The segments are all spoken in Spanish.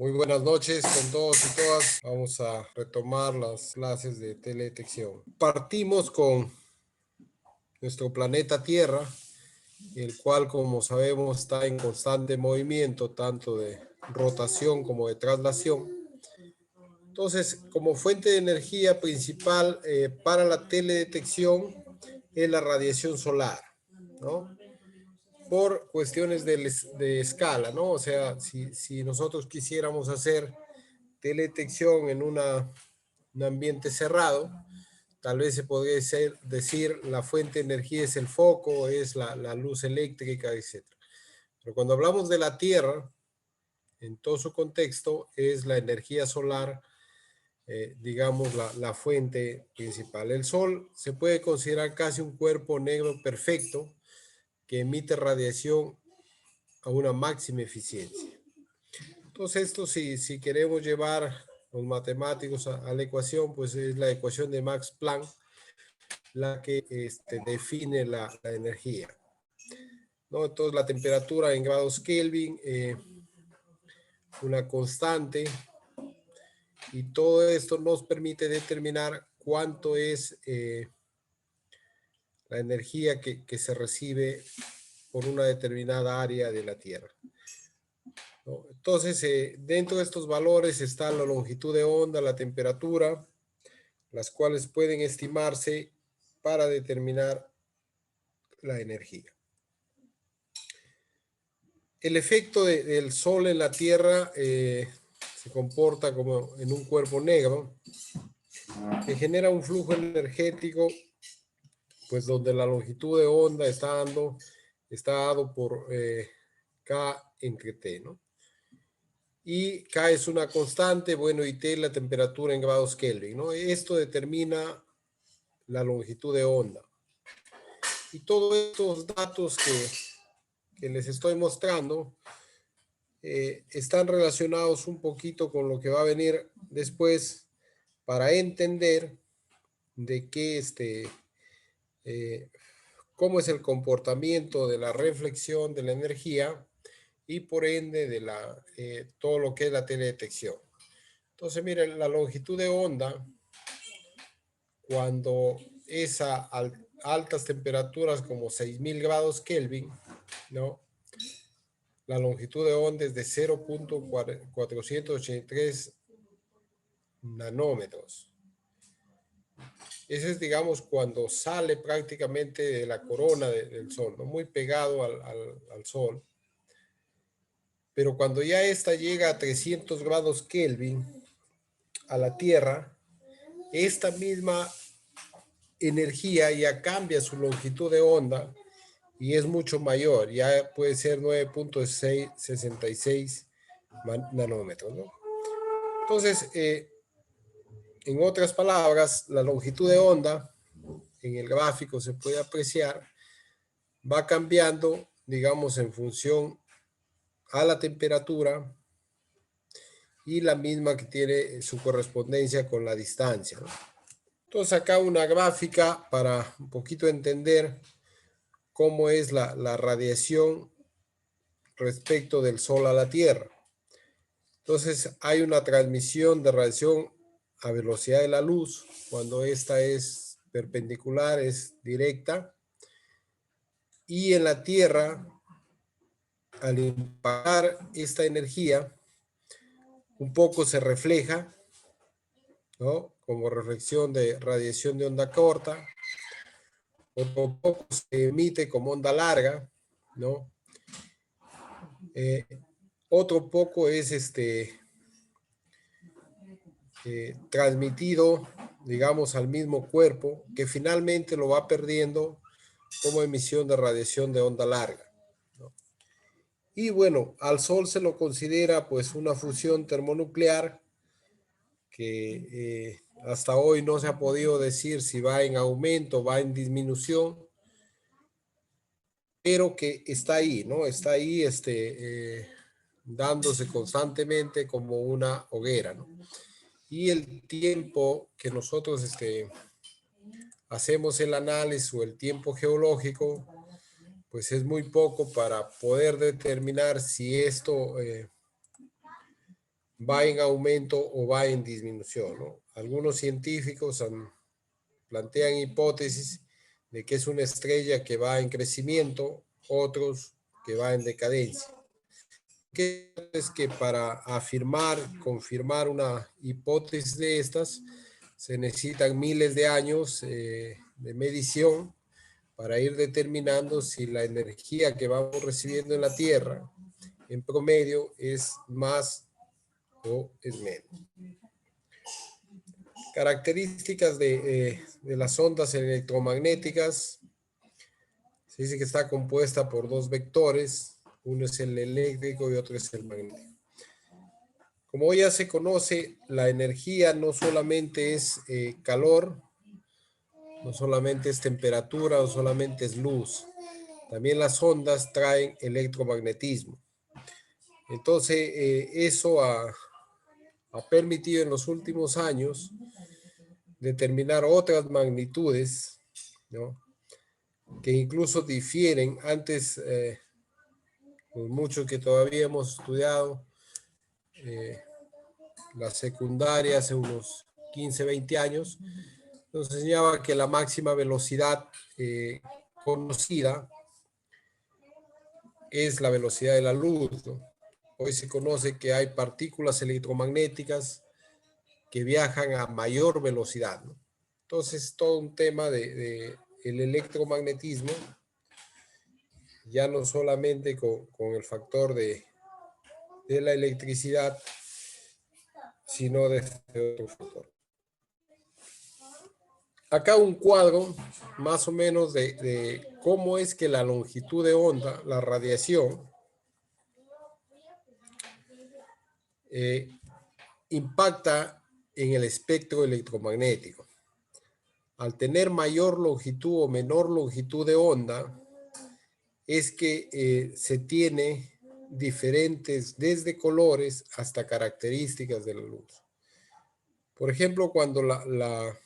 Muy buenas noches con todos y todas. Vamos a retomar las clases de teledetección. Partimos con nuestro planeta Tierra, el cual, como sabemos, está en constante movimiento, tanto de rotación como de traslación. Entonces, como fuente de energía principal para la teledetección es la radiación solar, ¿no? Por cuestiones de escala, ¿no? O sea, si nosotros quisiéramos hacer teledetección en un ambiente cerrado, tal vez se podría decir la fuente de energía es el foco, es la luz eléctrica, etc. Pero cuando hablamos de la Tierra, en todo su contexto, es la energía solar, digamos, la fuente principal. El Sol se puede considerar casi un cuerpo negro perfecto que emite radiación a una máxima eficiencia. Entonces, esto si queremos llevar los matemáticos a la ecuación, pues es la ecuación de Max Planck la que define la energía, ¿no? Entonces, la temperatura en grados Kelvin, una constante, y todo esto nos permite determinar cuánto es la energía que se recibe por una determinada área de la Tierra, ¿no? Entonces, dentro de estos valores está la longitud de onda, la temperatura, las cuales pueden estimarse para determinar la energía. El efecto del Sol en la Tierra se comporta como en un cuerpo negro que genera un flujo energético, pues donde la longitud de onda está dado por K entre T, ¿no? Y K es una constante, bueno, y T la temperatura en grados Kelvin, ¿no? Esto determina la longitud de onda. Y todos estos datos que les estoy mostrando están relacionados un poquito con lo que va a venir después para entender de qué cómo es el comportamiento de la reflexión de la energía y por ende de todo lo que es la teledetección. Entonces, miren, la longitud de onda, cuando es a altas temperaturas como 6000 grados Kelvin, ¿no? La longitud de onda es de 0.483 nanómetros. Ese es, digamos, cuando sale prácticamente de la corona del Sol, ¿no? Muy pegado al Sol. Pero cuando ya esta llega a 300 grados Kelvin a la Tierra, esta misma energía ya cambia su longitud de onda y es mucho mayor, ya puede ser 9.66 nanómetros, ¿no? Entonces, en otras palabras, la longitud de onda en el gráfico se puede apreciar, va cambiando, digamos, en función a la temperatura y la misma que tiene su correspondencia con la distancia, ¿no? Entonces acá una gráfica para un poquito entender cómo es la radiación respecto del Sol a la Tierra. Entonces hay una transmisión de radiación a velocidad de la luz, cuando esta es perpendicular, es directa, y en la Tierra, al impactar esta energía, un poco se refleja, ¿no? Como reflexión de radiación de onda corta, otro poco se emite como onda larga, ¿no? Otro poco es transmitido, digamos, al mismo cuerpo, que finalmente lo va perdiendo como emisión de radiación de onda larga, ¿no? Y bueno, al Sol se lo considera pues una fusión termonuclear que hasta hoy no se ha podido decir si va en aumento, va en disminución, pero que está ahí, ¿no? Está ahí dándose constantemente como una hoguera, ¿no? Y el tiempo que nosotros hacemos el análisis o el tiempo geológico, pues es muy poco para poder determinar si esto va en aumento o va en disminución, ¿no? Algunos científicos plantean hipótesis de que es una estrella que va en crecimiento, otros que va en decadencia. Que es que para afirmar, confirmar una hipótesis de estas, se necesitan miles de años de medición para ir determinando si la energía que vamos recibiendo en la Tierra en promedio es más o es menos. Características de las ondas electromagnéticas. Se dice que está compuesta por dos vectores, uno es el eléctrico y otro es el magnético. Como ya se conoce, la energía no solamente es calor, no solamente es temperatura, no solamente es luz. También las ondas traen electromagnetismo. Entonces, eso ha permitido en los últimos años determinar otras magnitudes, ¿no? Que incluso difieren. Antes, pues muchos que todavía hemos estudiado la secundaria hace unos 15, 20 años, nos enseñaba que la máxima velocidad conocida es la velocidad de la luz, ¿no? Hoy se conoce que hay partículas electromagnéticas que viajan a mayor velocidad, ¿no? Entonces, todo un tema de el electromagnetismo, ya no solamente con el factor de la electricidad, sino de este otro factor. Acá un cuadro más o menos de cómo es que la longitud de onda, la radiación, impacta en el espectro electromagnético. Al tener mayor longitud o menor longitud de onda, es que se tiene diferentes, desde colores hasta características de la luz. Por ejemplo, cuando la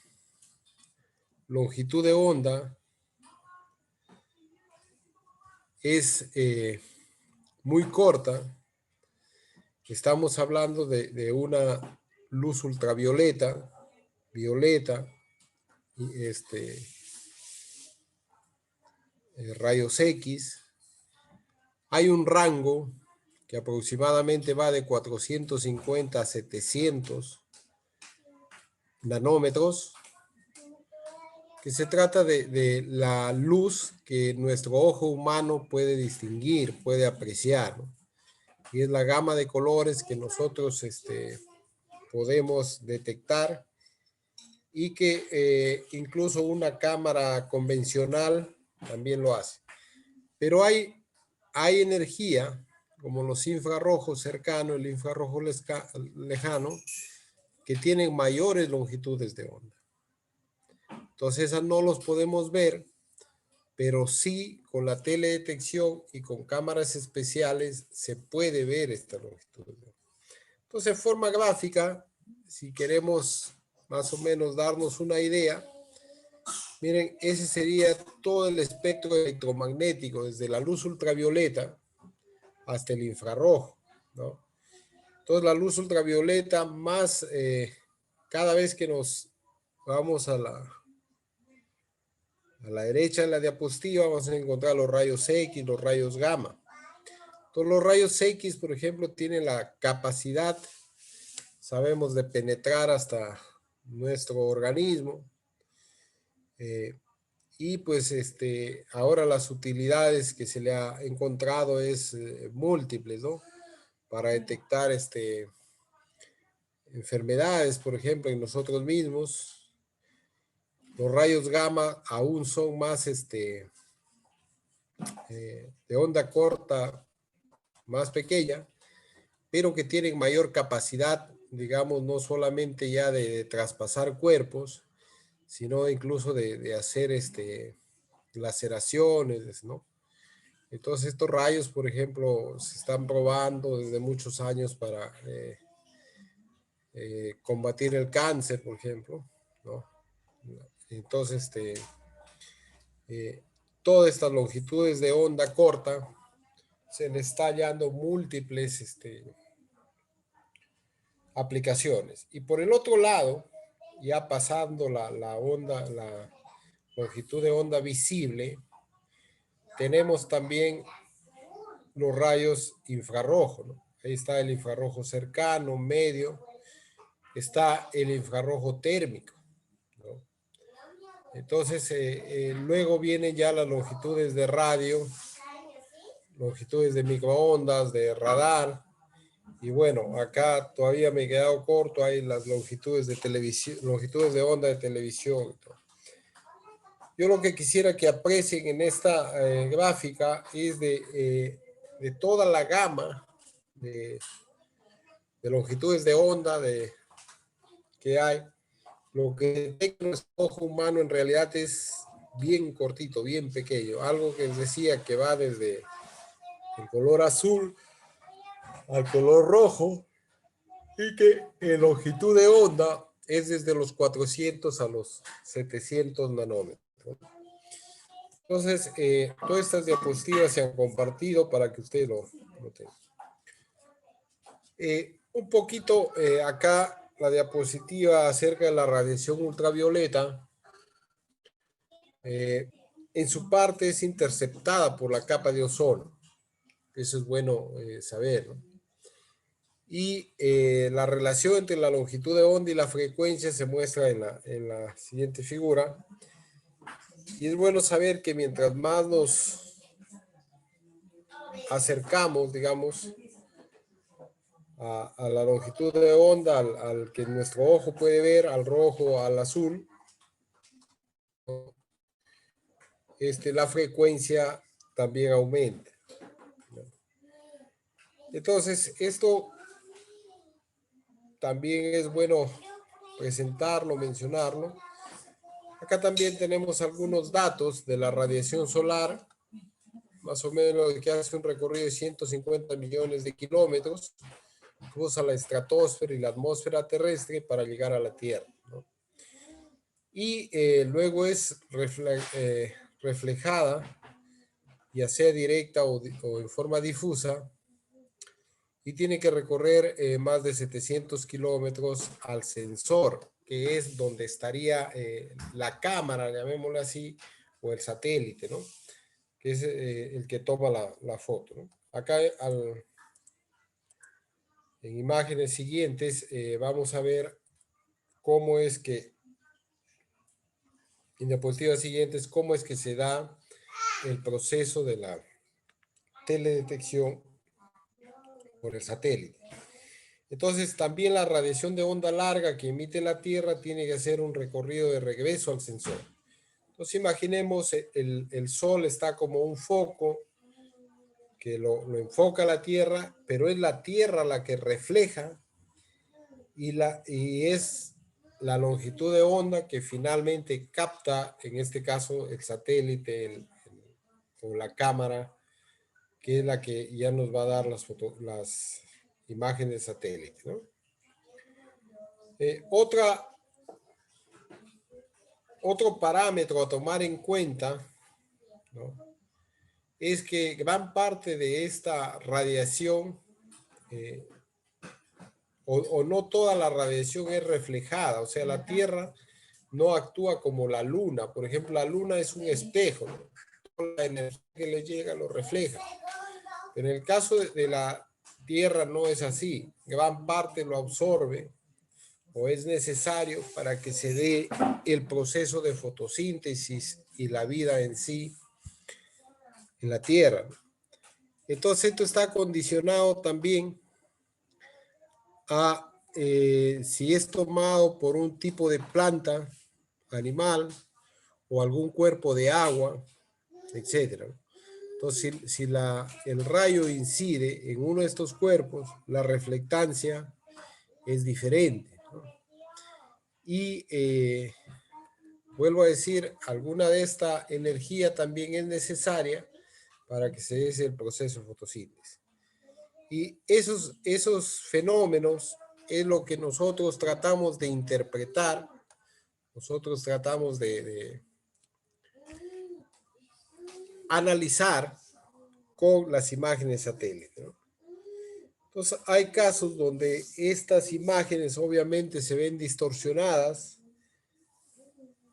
longitud de onda es muy corta, estamos hablando de una luz ultravioleta, violeta, rayos X. Hay un rango que aproximadamente va de 450 a 700 nanómetros, que se trata de la luz que nuestro ojo humano puede distinguir, puede apreciar, ¿no? Y es la gama de colores que nosotros podemos detectar y que incluso una cámara convencional también lo hace. Pero hay energía, como los infrarrojos cercanos, el infrarrojo lejano, que tienen mayores longitudes de onda. Entonces, esas no los podemos ver, pero sí con la teledetección y con cámaras especiales se puede ver esta longitud de onda. Entonces, en forma gráfica, si queremos más o menos darnos una idea, miren, ese sería todo el espectro electromagnético, desde la luz ultravioleta hasta el infrarrojo, ¿no? Entonces, la luz ultravioleta más, cada vez que nos vamos a la derecha en la diapositiva, vamos a encontrar los rayos X, los rayos gamma. Entonces, los rayos X, por ejemplo, tienen la capacidad, sabemos, de penetrar hasta nuestro organismo. Y pues ahora las utilidades que se le ha encontrado es múltiples, ¿no? Para detectar enfermedades, por ejemplo, en nosotros mismos. Los rayos gamma aún son más de onda corta, más pequeña, pero que tienen mayor capacidad, digamos, no solamente ya de traspasar cuerpos, sino incluso de hacer laceraciones, ¿no? Entonces estos rayos, por ejemplo, se están probando desde muchos años para combatir el cáncer, por ejemplo, ¿no? Entonces, todas estas longitudes de onda corta se le está hallando múltiples aplicaciones. Y por el otro lado, ya pasando la onda, la longitud de onda visible, tenemos también los rayos infrarrojos, ¿no? Ahí está el infrarrojo cercano, medio, está el infrarrojo térmico, ¿no? Entonces, luego vienen ya las longitudes de radio, longitudes de microondas, de radar, y bueno, acá todavía me he quedado corto, hay las longitudes de televisión, longitudes de onda de televisión. Yo lo que quisiera que aprecien en esta gráfica es de toda la gama de longitudes de onda que hay. Lo que detecta nuestro ojo humano en realidad es bien cortito, bien pequeño. Algo que les decía que va desde el color azul al color rojo y que en longitud de onda es desde los 400 a los 700 nanómetros. Entonces, todas estas diapositivas se han compartido para que ustedes lo tengan. Un poquito acá la diapositiva acerca de la radiación ultravioleta. En su parte es interceptada por la capa de ozono. Eso es bueno saber, ¿no? Y la relación entre la longitud de onda y la frecuencia se muestra en la siguiente figura. Y es bueno saber que mientras más nos acercamos, digamos, a la longitud de onda, al que nuestro ojo puede ver, al rojo, al azul, la frecuencia también aumenta. Entonces, esto también es bueno presentarlo, mencionarlo. Acá también tenemos algunos datos de la radiación solar, más o menos que hace un recorrido de 150 millones de kilómetros, cruza la estratosfera y la atmósfera terrestre para llegar a la Tierra, ¿no? Y luego es reflejada, ya sea directa o en forma difusa, y tiene que recorrer más de 700 kilómetros al sensor, que es donde estaría la cámara, llamémosle así, o el satélite, ¿no? Que es el que toma la foto, ¿no? Acá en imágenes siguientes vamos a ver cómo es que, en diapositivas siguientes, cómo es que se da el proceso de la teledetección por el satélite. Entonces, también la radiación de onda larga que emite la Tierra tiene que hacer un recorrido de regreso al sensor. Entonces, imaginemos el Sol está como un foco que lo enfoca a la Tierra, pero es la Tierra la que refleja y es la longitud de onda que finalmente capta, en este caso, el satélite o la cámara, que es la que ya nos va a dar las imágenes de satélite, ¿no? Otro parámetro a tomar en cuenta, ¿no?, es que gran parte de esta radiación, o no toda la radiación es reflejada, o sea, la Tierra no actúa como la Luna. Por ejemplo, la Luna es un espejo, ¿no? Toda la energía que le llega lo refleja. Pero en el caso de la Tierra no es así. Gran parte lo absorbe o es necesario para que se dé el proceso de fotosíntesis y la vida en sí en la Tierra. Entonces esto está condicionado también a si es tomado por un tipo de planta, animal o algún cuerpo de agua, etcétera. Entonces, si el rayo incide en uno de estos cuerpos, la reflectancia es diferente, ¿no? Y vuelvo a decir, alguna de esta energía también es necesaria para que se dé el proceso de fotosíntesis. Y esos fenómenos es lo que nosotros tratamos de interpretar, nosotros tratamos de analizar con las imágenes satélite, ¿no? Entonces, hay casos donde estas imágenes obviamente se ven distorsionadas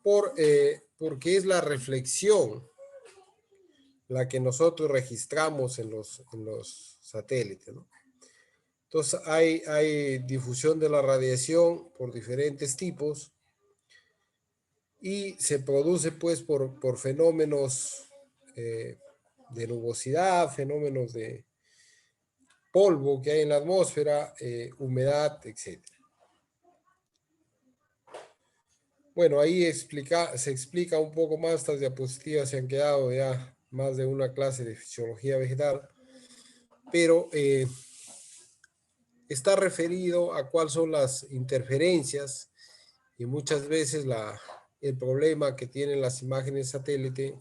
porque es la reflexión la que nosotros registramos en los satélites, ¿no? Entonces, hay difusión de la radiación por diferentes tipos y se produce pues por fenómenos de nubosidad, fenómenos de polvo que hay en la atmósfera, humedad, etc. Bueno, ahí se explica un poco más, estas diapositivas se han quedado ya más de una clase de fisiología vegetal, pero está referido a cuáles son las interferencias y muchas veces el problema que tienen las imágenes satélite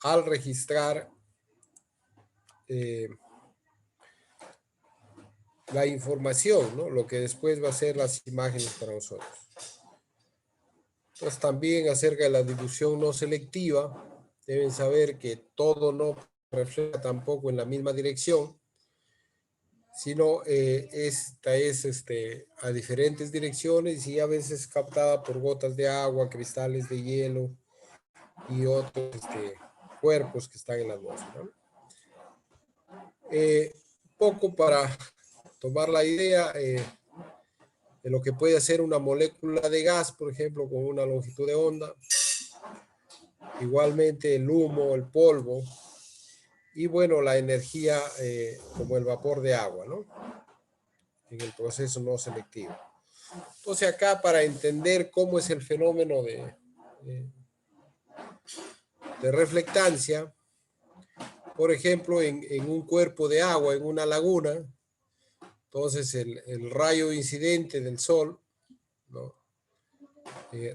al registrar la información, ¿no? Lo que después va a ser las imágenes para nosotros. Entonces también acerca de la difusión no selectiva, deben saber que todo no refleja tampoco en la misma dirección, sino esta es a diferentes direcciones y a veces captada por gotas de agua, cristales de hielo y otros cuerpos que están en la atmósfera, ¿no? Poco para tomar la idea de lo que puede hacer una molécula de gas, por ejemplo, con una longitud de onda. Igualmente el humo, el polvo y bueno, la energía como el vapor de agua, ¿no? En el proceso no selectivo. Entonces acá para entender cómo es el fenómeno de reflectancia, por ejemplo, en un cuerpo de agua, en una laguna, entonces el rayo incidente del sol, ¿no?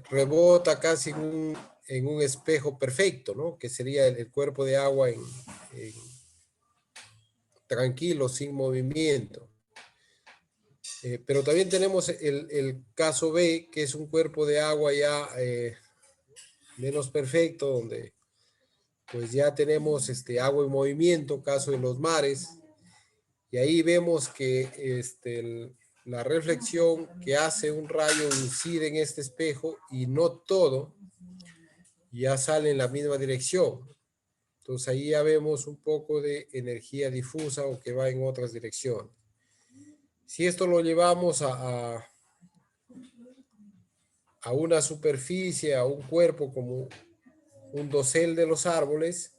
Rebota casi en un espejo perfecto, ¿no? Que sería el cuerpo de agua tranquilo, sin movimiento. Pero también tenemos el caso B, que es un cuerpo de agua ya menos perfecto, donde pues ya tenemos agua en movimiento, caso de los mares, y ahí vemos que la reflexión que hace un rayo incide en este espejo y no todo ya sale en la misma dirección. Entonces ahí ya vemos un poco de energía difusa o que va en otras direcciones. Si esto lo llevamos a una superficie, a un cuerpo como un dosel de los árboles,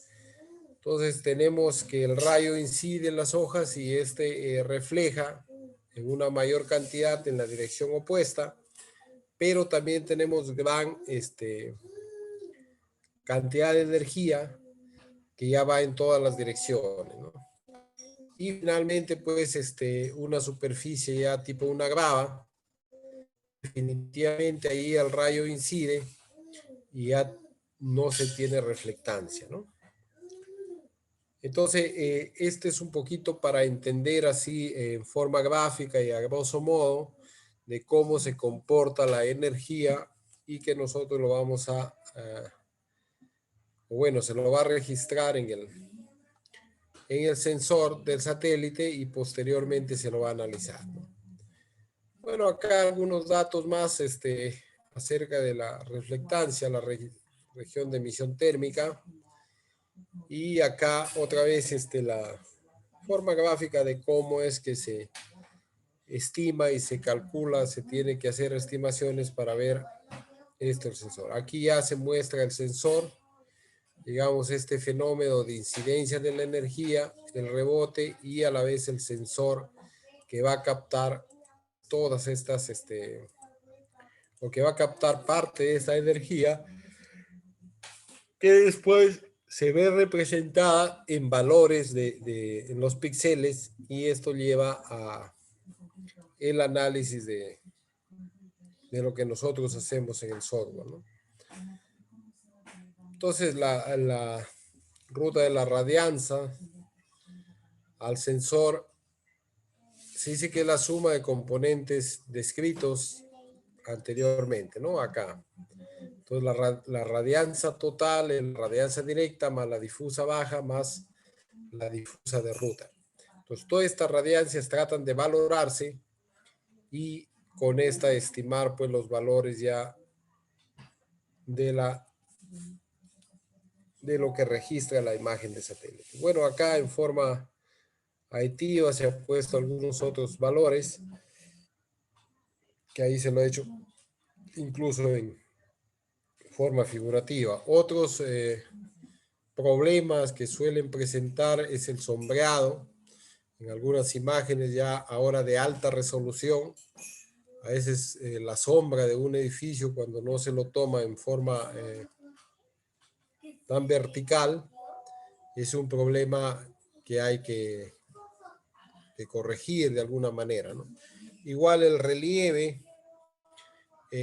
entonces tenemos que el rayo incide en las hojas y refleja en una mayor cantidad en la dirección opuesta, pero también tenemos gran cantidad de energía que ya va en todas las direcciones, ¿no? Y finalmente, pues, una superficie ya tipo una grava, definitivamente ahí el rayo incide y ya no se tiene reflectancia, ¿no? Entonces, este es un poquito para entender así en forma gráfica y a grosso modo de cómo se comporta la energía y que nosotros lo vamos bueno, se lo va a registrar en el sensor del satélite y posteriormente se lo va a analizar, ¿no? Bueno, acá algunos datos más acerca de la reflectancia, la región de emisión térmica. Y acá otra vez la forma gráfica de cómo es que se estima y se calcula, se tiene que hacer estimaciones para ver el sensor. Aquí ya se muestra el sensor, digamos, este fenómeno de incidencia de la energía, el rebote y a la vez el sensor que va a captar todas estas, o que va a captar parte de esa energía que después se ve representada en valores en los píxeles y esto lleva a el análisis de lo que nosotros hacemos en el software, ¿no? Entonces la ruta de la radianza al sensor se dice que es la suma de componentes descritos anteriormente, ¿no? Acá. Entonces la radianza total, la radianza directa más la difusa baja más la difusa de ruta. Entonces Pues todas estas radiancias tratan de valorarse y con esta estimar pues los valores ya de lo que registra la imagen de satélite. Bueno, acá en forma aditiva se han puesto algunos otros valores que ahí se lo he hecho incluso en forma figurativa. Otros problemas que suelen presentar es el sombreado. En algunas imágenes ya ahora de alta resolución, a veces la sombra de un edificio cuando no se lo toma en forma tan vertical, es un problema que hay que corregir de alguna manera, ¿no? Igual el relieve,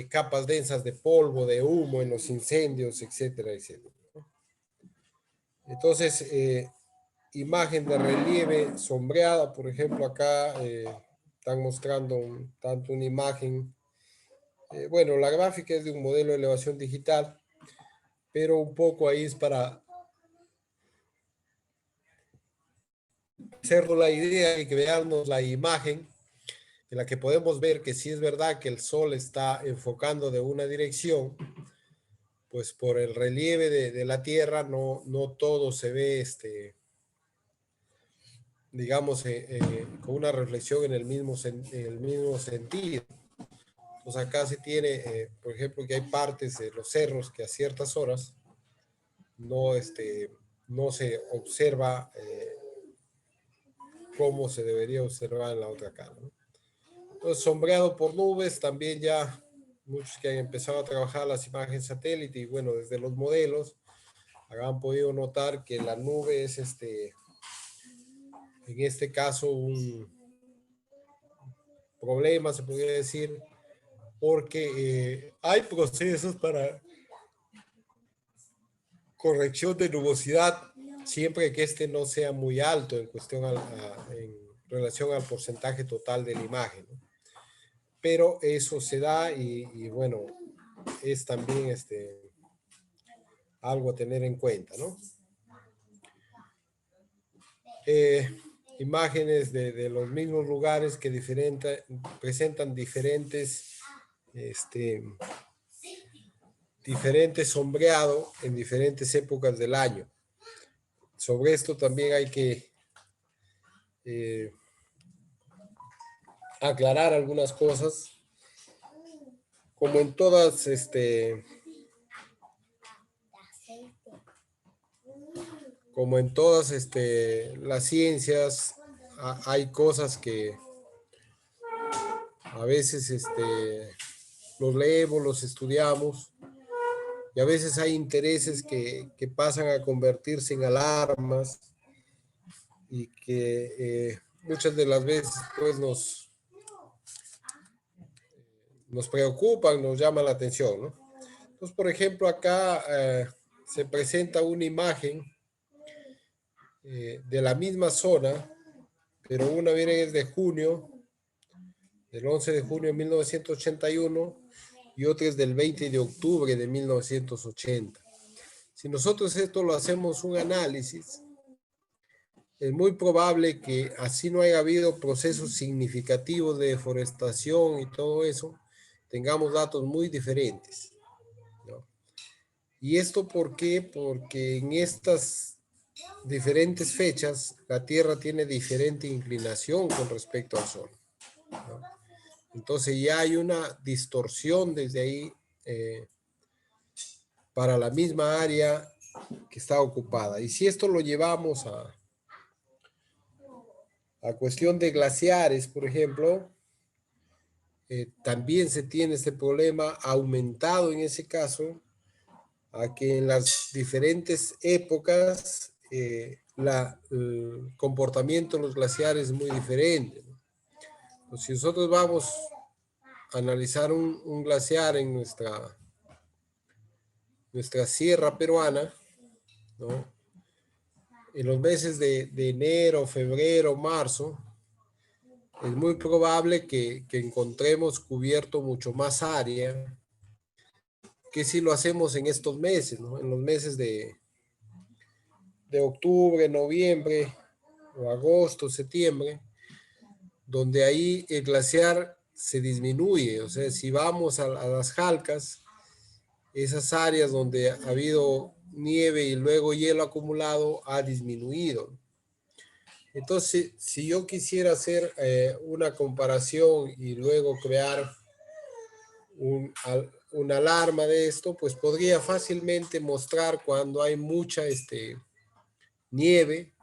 capas densas de polvo, de humo en los incendios, etcétera, etcétera, ¿no? Entonces, imagen de relieve sombreada, por ejemplo, acá están mostrando tanto una imagen, bueno, la gráfica es de un modelo de elevación digital, pero un poco ahí es para hacernos la idea y que veamos la imagen en la que podemos ver que si es verdad que el sol está enfocando de una dirección, pues por el relieve de la Tierra no todo se ve, digamos, con una reflexión en en el mismo sentido. Entonces acá se tiene, por ejemplo, que hay partes de los cerros que a ciertas horas no, no se observa como se debería observar en la otra cara, ¿no? Entonces, sombreado por nubes, también ya muchos que han empezado a trabajar las imágenes satélite y bueno, desde los modelos, han podido notar que la nube es en este caso un problema, se podría decir, porque hay procesos para corrección de nubosidad siempre que este no sea muy alto en cuestión en relación al porcentaje total de la imagen, ¿no? Pero eso se da y bueno, es también algo a tener en cuenta, ¿no? Eh, imágenes de los mismos lugares que presentan diferentes sombreado en diferentes épocas del año. Sobre esto también hay que eh, aclarar algunas cosas, como en todas las ciencias, hay cosas que a veces los leemos, los estudiamos, y a veces hay intereses que pasan a convertirse en alarmas y que muchas de las veces pues nos preocupan, nos llaman la atención, ¿no? Entonces, por ejemplo, acá se presenta una imagen de la misma zona, pero una viene es de junio, del 11 de junio de 1981, y otra es del 20 de octubre de 1980. Si nosotros esto lo hacemos un análisis, es muy probable que así no haya habido procesos significativos de deforestación y todo eso, tengamos datos muy diferentes, ¿no? ¿Y esto por qué? Porque en estas diferentes fechas la Tierra tiene diferente inclinación con respecto al Sol, ¿no? Entonces ya hay una distorsión desde ahí para la misma área que está ocupada. Y si esto lo llevamos a cuestión de glaciares, por ejemplo, también se tiene este problema aumentado en ese caso, a que en las diferentes épocas el comportamiento de los glaciares es muy diferente, ¿no? Pues si nosotros vamos a analizar un glaciar en nuestra sierra peruana, ¿no? En los meses de enero, febrero, marzo, es muy probable que encontremos cubierto mucho más área que si lo hacemos en estos meses, ¿no? En los meses de octubre, noviembre, o agosto, septiembre, donde ahí el glaciar se disminuye. O sea, si vamos a las Jalcas, esas áreas donde ha habido nieve y luego hielo acumulado ha disminuido. Entonces, si yo quisiera hacer una comparación y luego crear una alarma de esto, pues podría fácilmente mostrar cuando hay mucha nieve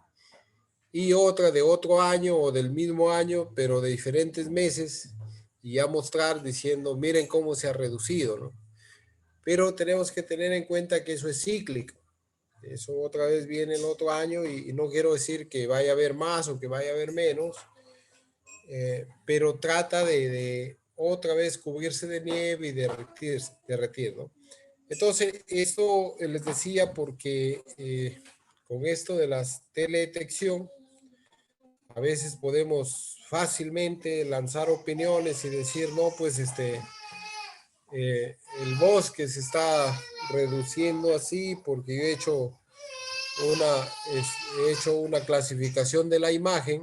y otra de otro año o del mismo año, pero de diferentes meses, y ya mostrar diciendo, miren cómo se ha reducido, ¿no? Pero tenemos que tener en cuenta que eso es cíclico. Eso otra vez viene el otro año y no quiero decir que vaya a haber más o que vaya a haber menos, pero trata de otra vez cubrirse de nieve y derretir, ¿no? Entonces, esto les decía porque con esto de las teledetección, a veces podemos fácilmente lanzar opiniones y decir, no, pues el bosque se está reduciendo así porque yo he hecho una clasificación de la imagen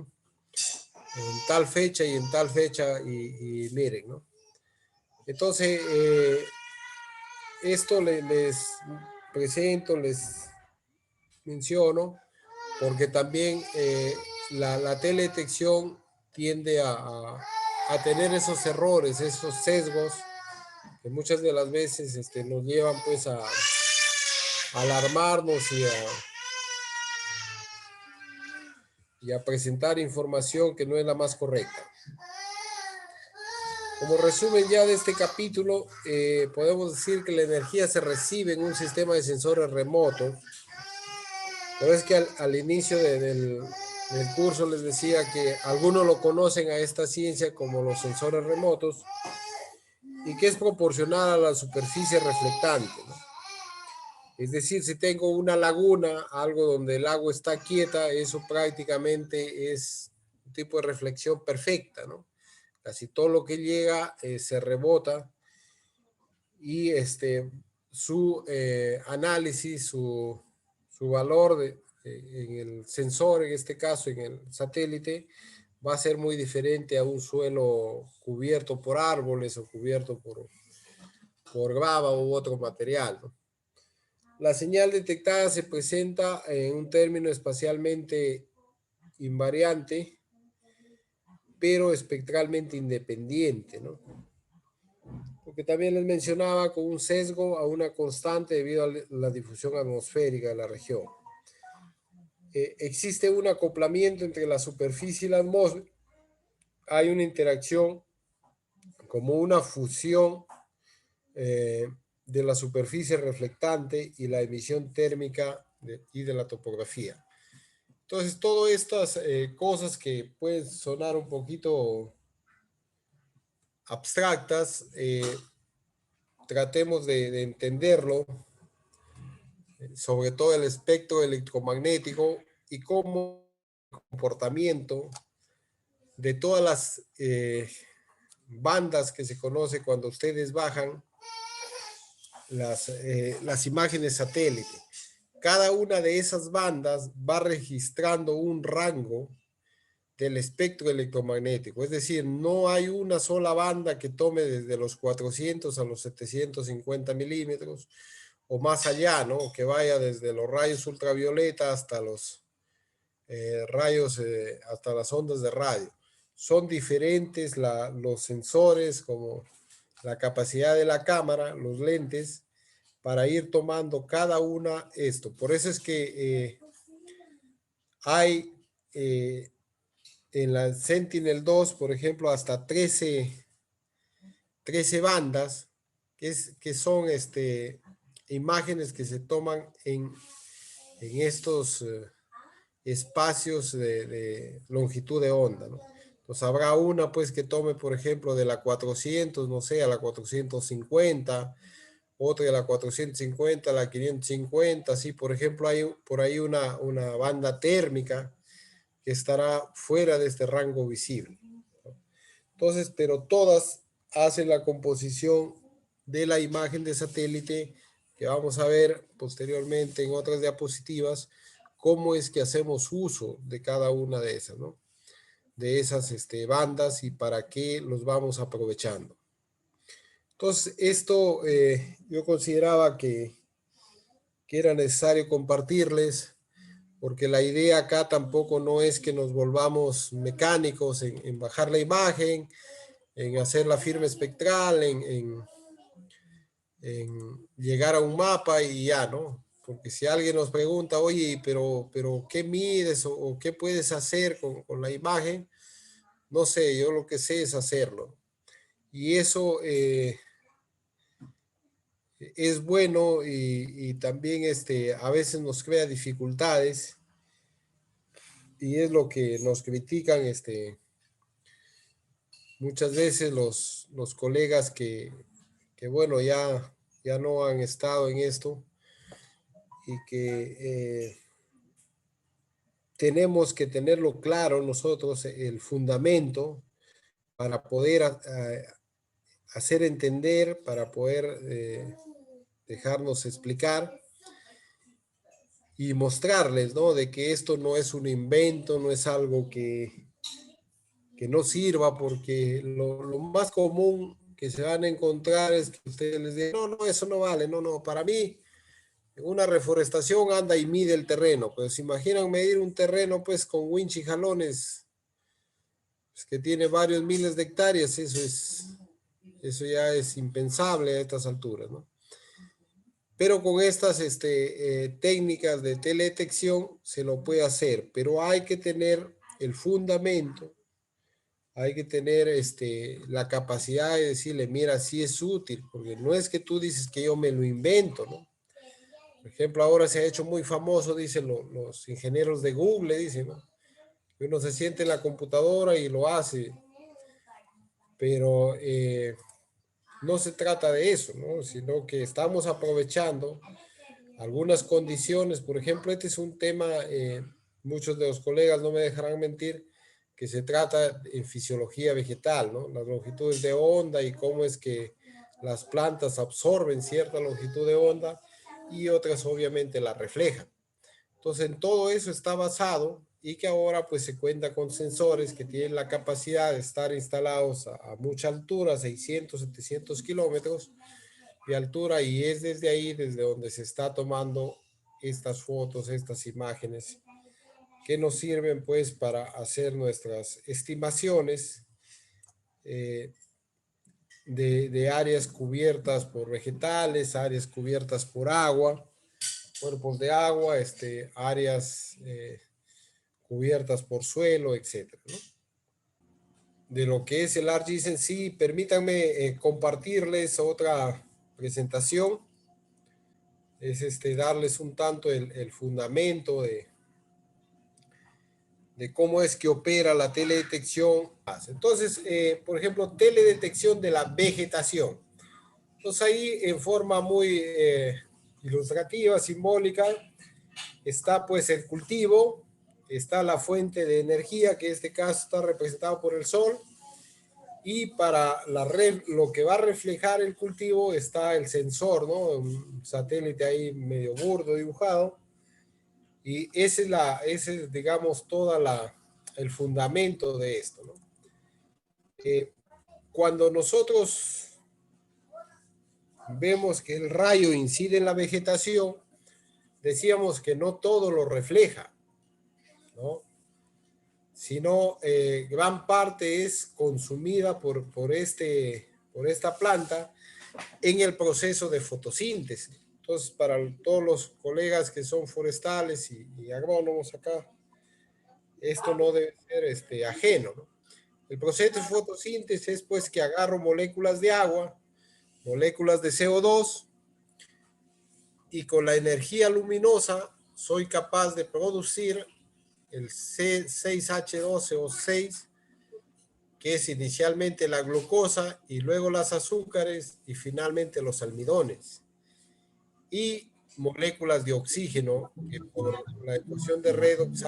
en tal fecha y en tal fecha y miren, ¿no? Entonces, esto les presento, les menciono, porque también la teledetección tiende a tener esos errores, esos sesgos, que muchas de las veces nos llevan pues a alarmarnos y a presentar información que no es la más correcta. Como resumen ya de este capítulo, podemos decir que la energía se recibe en un sistema de sensores remotos. Pero es que al inicio del curso les decía que algunos lo conocen a esta ciencia como los sensores remotos y que es proporcional a la superficie reflectante, ¿no? Es decir, si tengo una laguna, algo donde el agua está quieta, eso prácticamente es un tipo de reflexión perfecta, ¿no? Casi todo lo que llega se rebota y su análisis, su valor en el sensor, en este caso en el satélite, va a ser muy diferente a un suelo cubierto por árboles o cubierto por grava u otro material, ¿no? La señal detectada se presenta en un término espacialmente invariante, pero espectralmente independiente, ¿no? Porque también les mencionaba con un sesgo a una constante debido a la difusión atmosférica de la región. Existe un acoplamiento entre la superficie y la atmósfera. Hay una interacción como una fusión de la superficie reflectante y la emisión térmica y de la topografía. Entonces, todas estas cosas que pueden sonar un poquito abstractas, tratemos de entenderlo, sobre todo el espectro electromagnético y cómo el comportamiento de todas las bandas que se conoce cuando ustedes bajan las imágenes satélite. Cada una de esas bandas va registrando un rango del espectro electromagnético. Es decir, no hay una sola banda que tome desde los 400 a los 750 milímetros o más allá, ¿no? Que vaya desde los rayos ultravioleta hasta los rayos, hasta las ondas de radio. Son diferentes los sensores, como la capacidad de la cámara, los lentes, para ir tomando cada una esto. Por eso es que hay en la Sentinel-2, por ejemplo, hasta 13 bandas, que son imágenes que se toman en estos espacios de longitud de onda, ¿no? Entonces habrá una pues que tome, por ejemplo, de la 400, no sé, a la 450, otra de la 450 a la 550, así, por ejemplo, hay por ahí una banda térmica que estará fuera de este rango visible. Entonces, pero todas hacen la composición de la imagen de satélite que vamos a ver posteriormente en otras diapositivas, cómo es que hacemos uso de cada una de esas, ¿no? De esas bandas y para qué los vamos aprovechando. Entonces, esto yo consideraba que era necesario compartirles, porque la idea acá tampoco no es que nos volvamos mecánicos en bajar la imagen, en hacer la firma espectral, en llegar a un mapa y ya, ¿no? Porque si alguien nos pregunta, oye, pero ¿qué mides o qué puedes hacer con la imagen? No sé, yo lo que sé es hacerlo. Y eso es bueno y también a veces nos crea dificultades y es lo que nos critican muchas veces los colegas que bueno, ya no han estado en esto y que tenemos que tenerlo claro nosotros, el fundamento para poder hacer entender, para poder dejarnos explicar y mostrarles, ¿no? De que esto no es un invento, no es algo que no sirva, porque lo más común que se van a encontrar es que ustedes les digan, no, no, eso no vale, no, no, para mí una reforestación anda y mide el terreno, pues se imaginan medir un terreno pues con winch y jalones, pues, que tiene varios miles de hectáreas, eso ya es impensable a estas alturas, ¿no? Pero con estas técnicas de teledetección se lo puede hacer, pero hay que tener el fundamento, hay que tener la capacidad de decirle, mira, sí es útil, porque no es que tú dices que yo me lo invento, ¿no? Por ejemplo, ahora se ha hecho muy famoso, dicen los ingenieros de Google, dicen, ¿no? Que uno se siente en la computadora y lo hace, pero no se trata de eso, ¿no? Sino que estamos aprovechando algunas condiciones. Por ejemplo, este es un tema, muchos de los colegas no me dejarán mentir, que se trata en fisiología vegetal, ¿no? Las longitudes de onda y cómo es que las plantas absorben cierta longitud de onda y otras obviamente la reflejan. Entonces, en todo eso está basado y que ahora pues se cuenta con sensores que tienen la capacidad de estar instalados a mucha altura, 600, 700 kilómetros de altura, y es desde ahí, desde donde se está tomando estas fotos, estas imágenes, que nos sirven pues para hacer nuestras estimaciones eh, de áreas cubiertas por vegetales, áreas cubiertas por agua, cuerpos de agua, áreas cubiertas por suelo, etcétera, ¿no? De lo que es el ArcGIS en sí, permítanme compartirles otra presentación. Es darles un tanto el fundamento de cómo es que opera la teledetección. Entonces, por ejemplo, teledetección de la vegetación. Entonces ahí en forma muy ilustrativa, simbólica, está pues el cultivo, está la fuente de energía, que en este caso está representado por el sol, y para la red, lo que va a reflejar el cultivo está el sensor, ¿no? Un satélite ahí medio burdo dibujado, y ese es, digamos, el fundamento de esto, ¿no? Cuando nosotros vemos que el rayo incide en la vegetación, decíamos que no todo lo refleja, ¿no? Sino gran parte es consumida por esta planta en el proceso de fotosíntesis. Entonces, para todos los colegas que son forestales y agrónomos acá, esto no debe ser ajeno, ¿no? El proceso de fotosíntesis es pues que agarro moléculas de agua, moléculas de CO2, y con la energía luminosa soy capaz de producir el C6H12O6, que es inicialmente la glucosa y luego las azúcares y finalmente los almidones. Y moléculas de oxígeno que por la ecuación de redox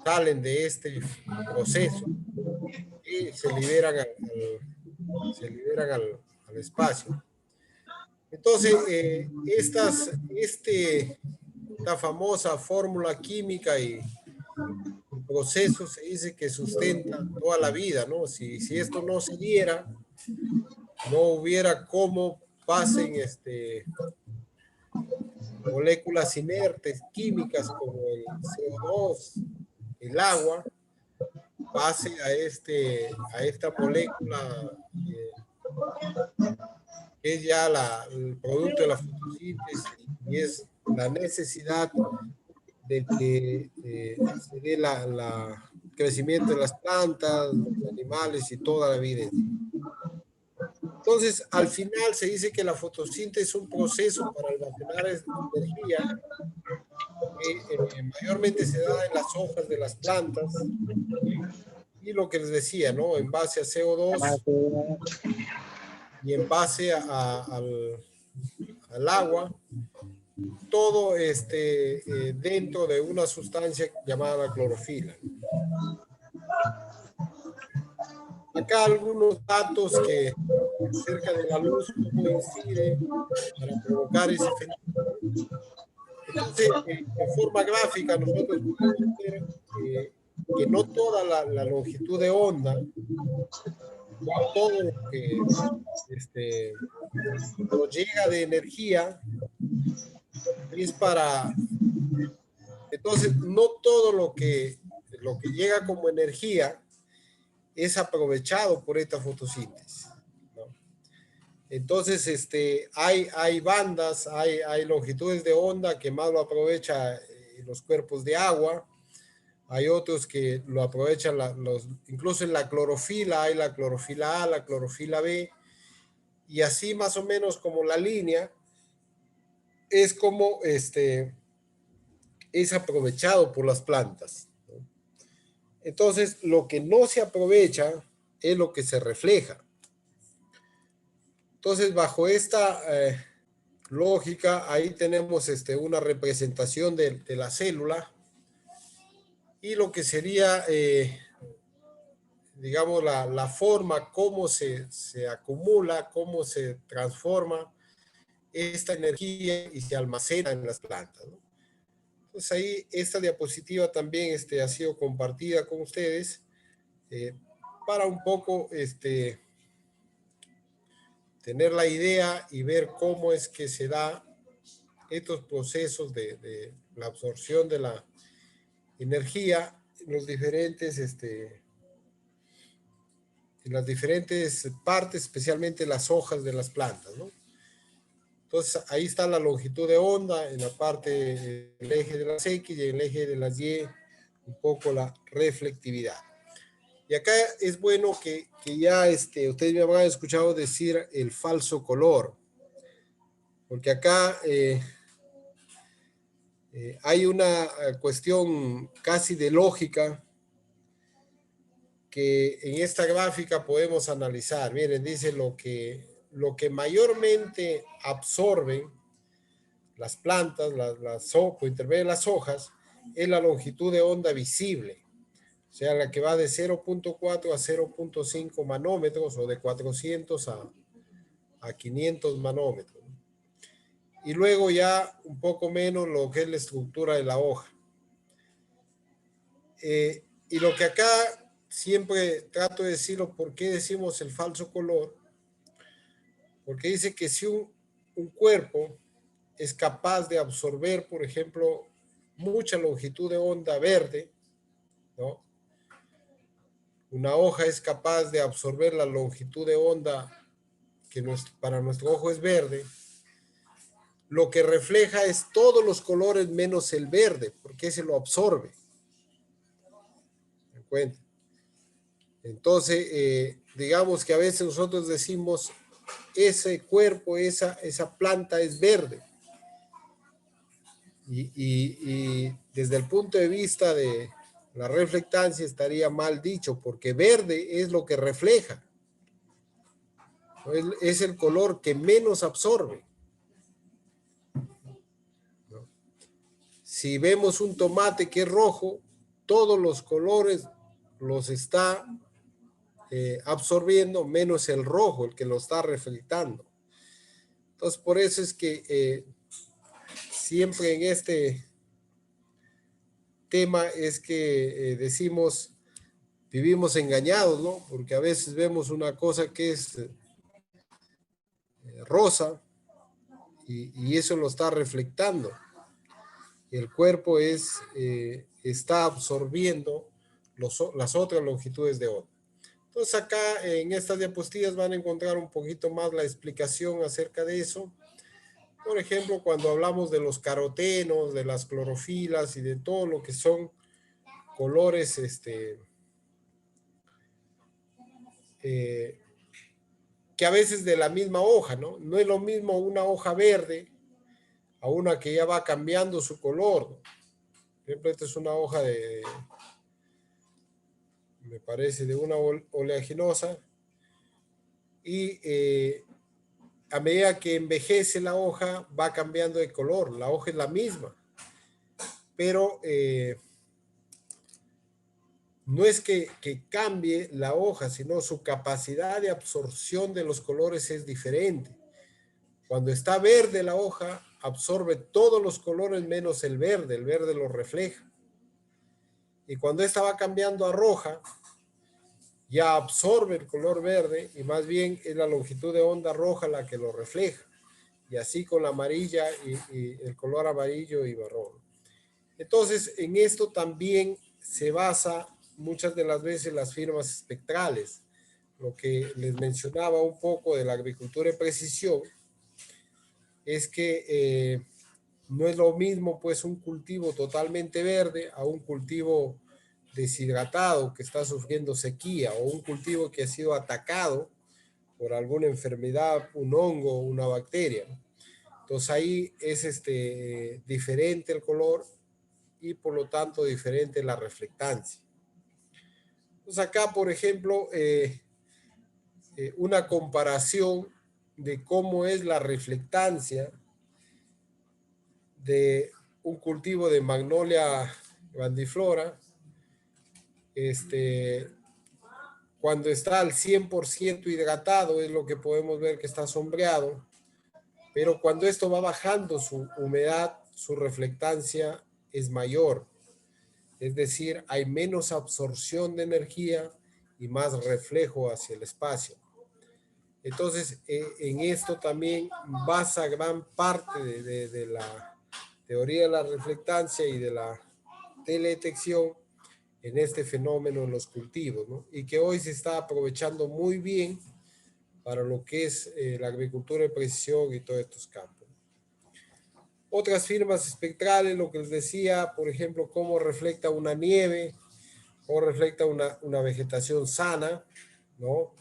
salen de este proceso y se liberan al espacio. Entonces, esta famosa fórmula química y el proceso se dice que sustenta toda la vida, ¿no? Si esto no se diera, no hubiera cómo pasen moléculas inertes químicas como el CO2, el agua, pase a esta molécula que es ya el producto de la fotosíntesis y es la necesidad de que se dé el crecimiento de las plantas, los animales y toda la vida en sí. Entonces, al final se dice que la fotosíntesis es un proceso para almacenar energía que mayormente se da en las hojas de las plantas y lo que les decía, ¿no? En base a CO2 y en base al agua, todo dentro de una sustancia llamada clorofila. Acá algunos datos que acerca de la luz, cómo incide para provocar ese fenómeno. Entonces, en forma gráfica, nosotros podemos ver que no toda la longitud de onda, no todo lo que nos llega de energía es para. Entonces, no todo lo que llega como energía es aprovechado por esta fotosíntesis, ¿no? Entonces, hay bandas, hay longitudes de onda que más lo aprovechan los cuerpos de agua, hay otros que lo aprovechan, incluso en la clorofila, hay la clorofila A, la clorofila B, y así más o menos como la línea, es como es aprovechado por las plantas, ¿no? Entonces, lo que no se aprovecha es lo que se refleja. Entonces, bajo esta lógica, ahí tenemos una representación de la célula y lo que sería, digamos, la forma, cómo se acumula, cómo se transforma esta energía y se almacena en las plantas, ¿no? Entonces ahí esta diapositiva también ha sido compartida con ustedes para un poco tener la idea y ver cómo es que se da estos procesos de la absorción de la energía en los diferentes, en las diferentes partes, especialmente las hojas de las plantas, ¿no? Entonces ahí está la longitud de onda en la parte del eje de las X y en el eje de las Y un poco la reflectividad. Y acá es bueno que ya ustedes me habrán escuchado decir el falso color, porque acá hay una cuestión casi de lógica que en esta gráfica podemos analizar. Miren, dice lo que mayormente absorben las plantas, por intermedio de las hojas, es la longitud de onda visible. O sea, la que va de 0.4 a 0.5 manómetros o de 400 a 500 manómetros. Y luego ya un poco menos lo que es la estructura de la hoja. Y lo que acá siempre trato de decirlo, ¿por qué decimos el falso color? Porque dice que si un cuerpo es capaz de absorber, por ejemplo, mucha longitud de onda verde, ¿no? Una hoja es capaz de absorber la longitud de onda que para nuestro ojo es verde. Lo que refleja es todos los colores menos el verde, porque se lo absorbe. ¿Me cuenta? Entonces, digamos que a veces nosotros decimos, ese cuerpo, esa planta es verde. Y desde el punto de vista de la reflectancia estaría mal dicho, porque verde es lo que refleja. Es el color que menos absorbe, ¿no? Si vemos un tomate que es rojo, todos los colores los está absorbiendo, menos el rojo, el que lo está reflectando. Entonces, por eso es que siempre en tema es que decimos, vivimos engañados, ¿no? Porque a veces vemos una cosa que es rosa y eso lo está reflectando. El cuerpo está absorbiendo las otras longitudes de onda. Entonces acá en estas diapositivas van a encontrar un poquito más la explicación acerca de eso. Por ejemplo, cuando hablamos de los carotenos, de las clorofilas y de todo lo que son colores que a veces de la misma hoja, ¿no? No es lo mismo una hoja verde a una que ya va cambiando su color, ¿no? Por ejemplo, esta es una hoja me parece, de una oleaginosa y a medida que envejece la hoja va cambiando de color. La hoja es la misma, pero no es que cambie la hoja, sino su capacidad de absorción de los colores es diferente. Cuando está verde la hoja, absorbe todos los colores menos el verde lo refleja. Y cuando esta va cambiando a roja, ya absorbe el color verde y más bien es la longitud de onda roja la que lo refleja. Y así con la amarilla y el color amarillo y marrón. Entonces, en esto también se basa muchas de las veces las firmas espectrales. Lo que les mencionaba un poco de la agricultura de precisión es que no es lo mismo pues un cultivo totalmente verde a un cultivo deshidratado que está sufriendo sequía o un cultivo que ha sido atacado por alguna enfermedad, un hongo, una bacteria. Entonces ahí es diferente el color y por lo tanto diferente la reflectancia. Entonces acá, por ejemplo, una comparación de cómo es la reflectancia de un cultivo de Magnolia grandiflora, cuando está al 100% hidratado es lo que podemos ver que está sombreado, pero cuando esto va bajando su humedad, su reflectancia es mayor, es decir, hay menos absorción de energía y más reflejo hacia el espacio. Entonces, en esto también basa gran parte de la teoría de la reflectancia y de la teledetección en este fenómeno en los cultivos, ¿no? Y que hoy se está aprovechando muy bien para lo que es la agricultura de precisión y todos estos campos. Otras firmas espectrales, lo que les decía, por ejemplo, cómo refleja una nieve, cómo refleja una vegetación sana, ¿no?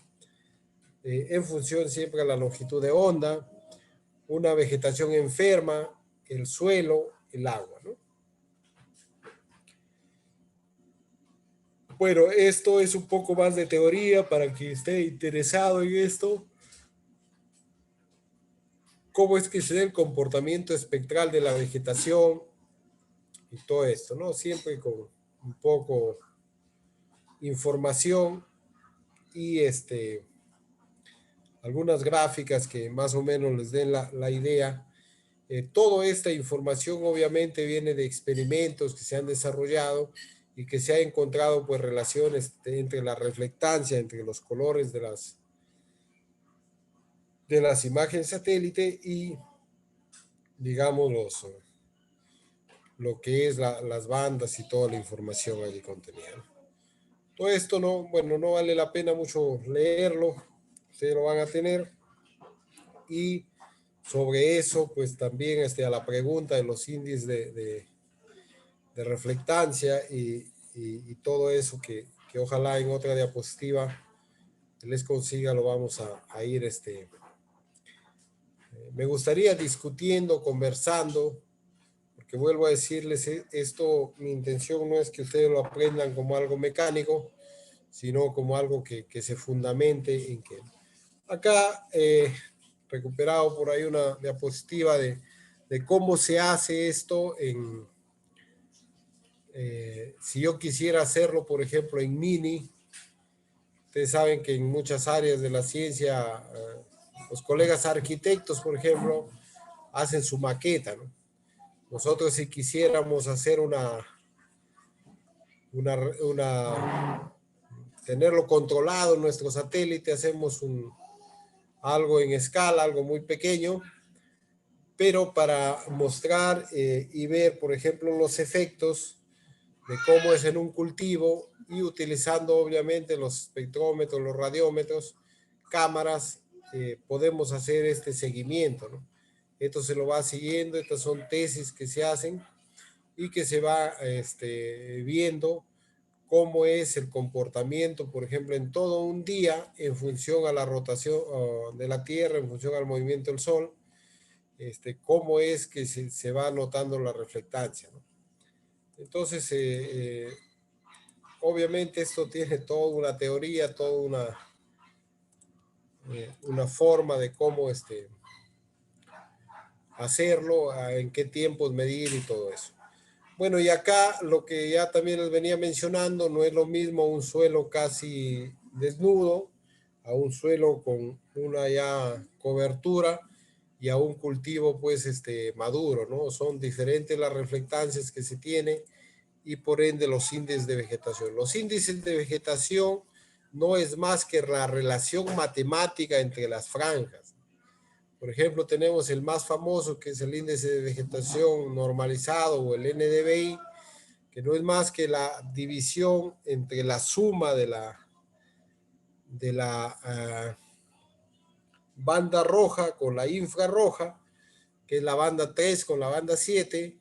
En función siempre de la longitud de onda, una vegetación enferma, el suelo, el agua, ¿no? Bueno, esto es un poco más de teoría para quien esté interesado en esto. Cómo es que se da el comportamiento espectral de la vegetación y todo esto, ¿no? Siempre con un poco información y algunas gráficas que más o menos les den la idea. Toda esta información obviamente viene de experimentos que se han desarrollado y que se ha encontrado pues relaciones entre la reflectancia, entre los colores de las imágenes satélite y digamos lo que es las bandas y toda la información allí contenida. Todo esto no vale la pena mucho leerlo, ustedes lo van a tener y sobre eso pues también a la pregunta de los índices de reflectancia y todo eso que ojalá en otra diapositiva les consiga, lo vamos a ir me gustaría discutiendo, conversando, porque vuelvo a decirles esto, mi intención no es que ustedes lo aprendan como algo mecánico, sino como algo que se fundamente en que acá recuperado por ahí una diapositiva de cómo se hace esto si yo quisiera hacerlo, por ejemplo, en Mini. Ustedes saben que en muchas áreas de la ciencia, los colegas arquitectos, por ejemplo, hacen su maqueta, ¿no? Nosotros si quisiéramos hacer tenerlo controlado en nuestro satélite. Hacemos algo en escala, algo muy pequeño, pero para mostrar y ver, por ejemplo, los efectos de cómo es en un cultivo y utilizando obviamente los espectrómetros, los radiómetros, cámaras, podemos hacer este seguimiento, ¿no? Esto se lo va siguiendo, estas son tesis que se hacen y que se va viendo cómo es el comportamiento, por ejemplo, en todo un día en función a la rotación de la Tierra, en función al movimiento del Sol, cómo es que se va notando la reflectancia, ¿no? Entonces, obviamente esto tiene toda una teoría, toda una forma de cómo hacerlo, en qué tiempos medir y todo eso. Bueno, y acá lo que ya también les venía mencionando, no es lo mismo un suelo casi desnudo a un suelo con una ya cobertura y a un cultivo pues maduro, ¿no? Son diferentes las reflectancias que se tiene y por ende los índices de vegetación. Los índices de vegetación no es más que la relación matemática entre las franjas. Por ejemplo, tenemos el más famoso, que es el índice de vegetación normalizado o el NDVI, que no es más que la división entre la suma de la banda roja con la infrarroja, que es la banda 3 con la banda 7,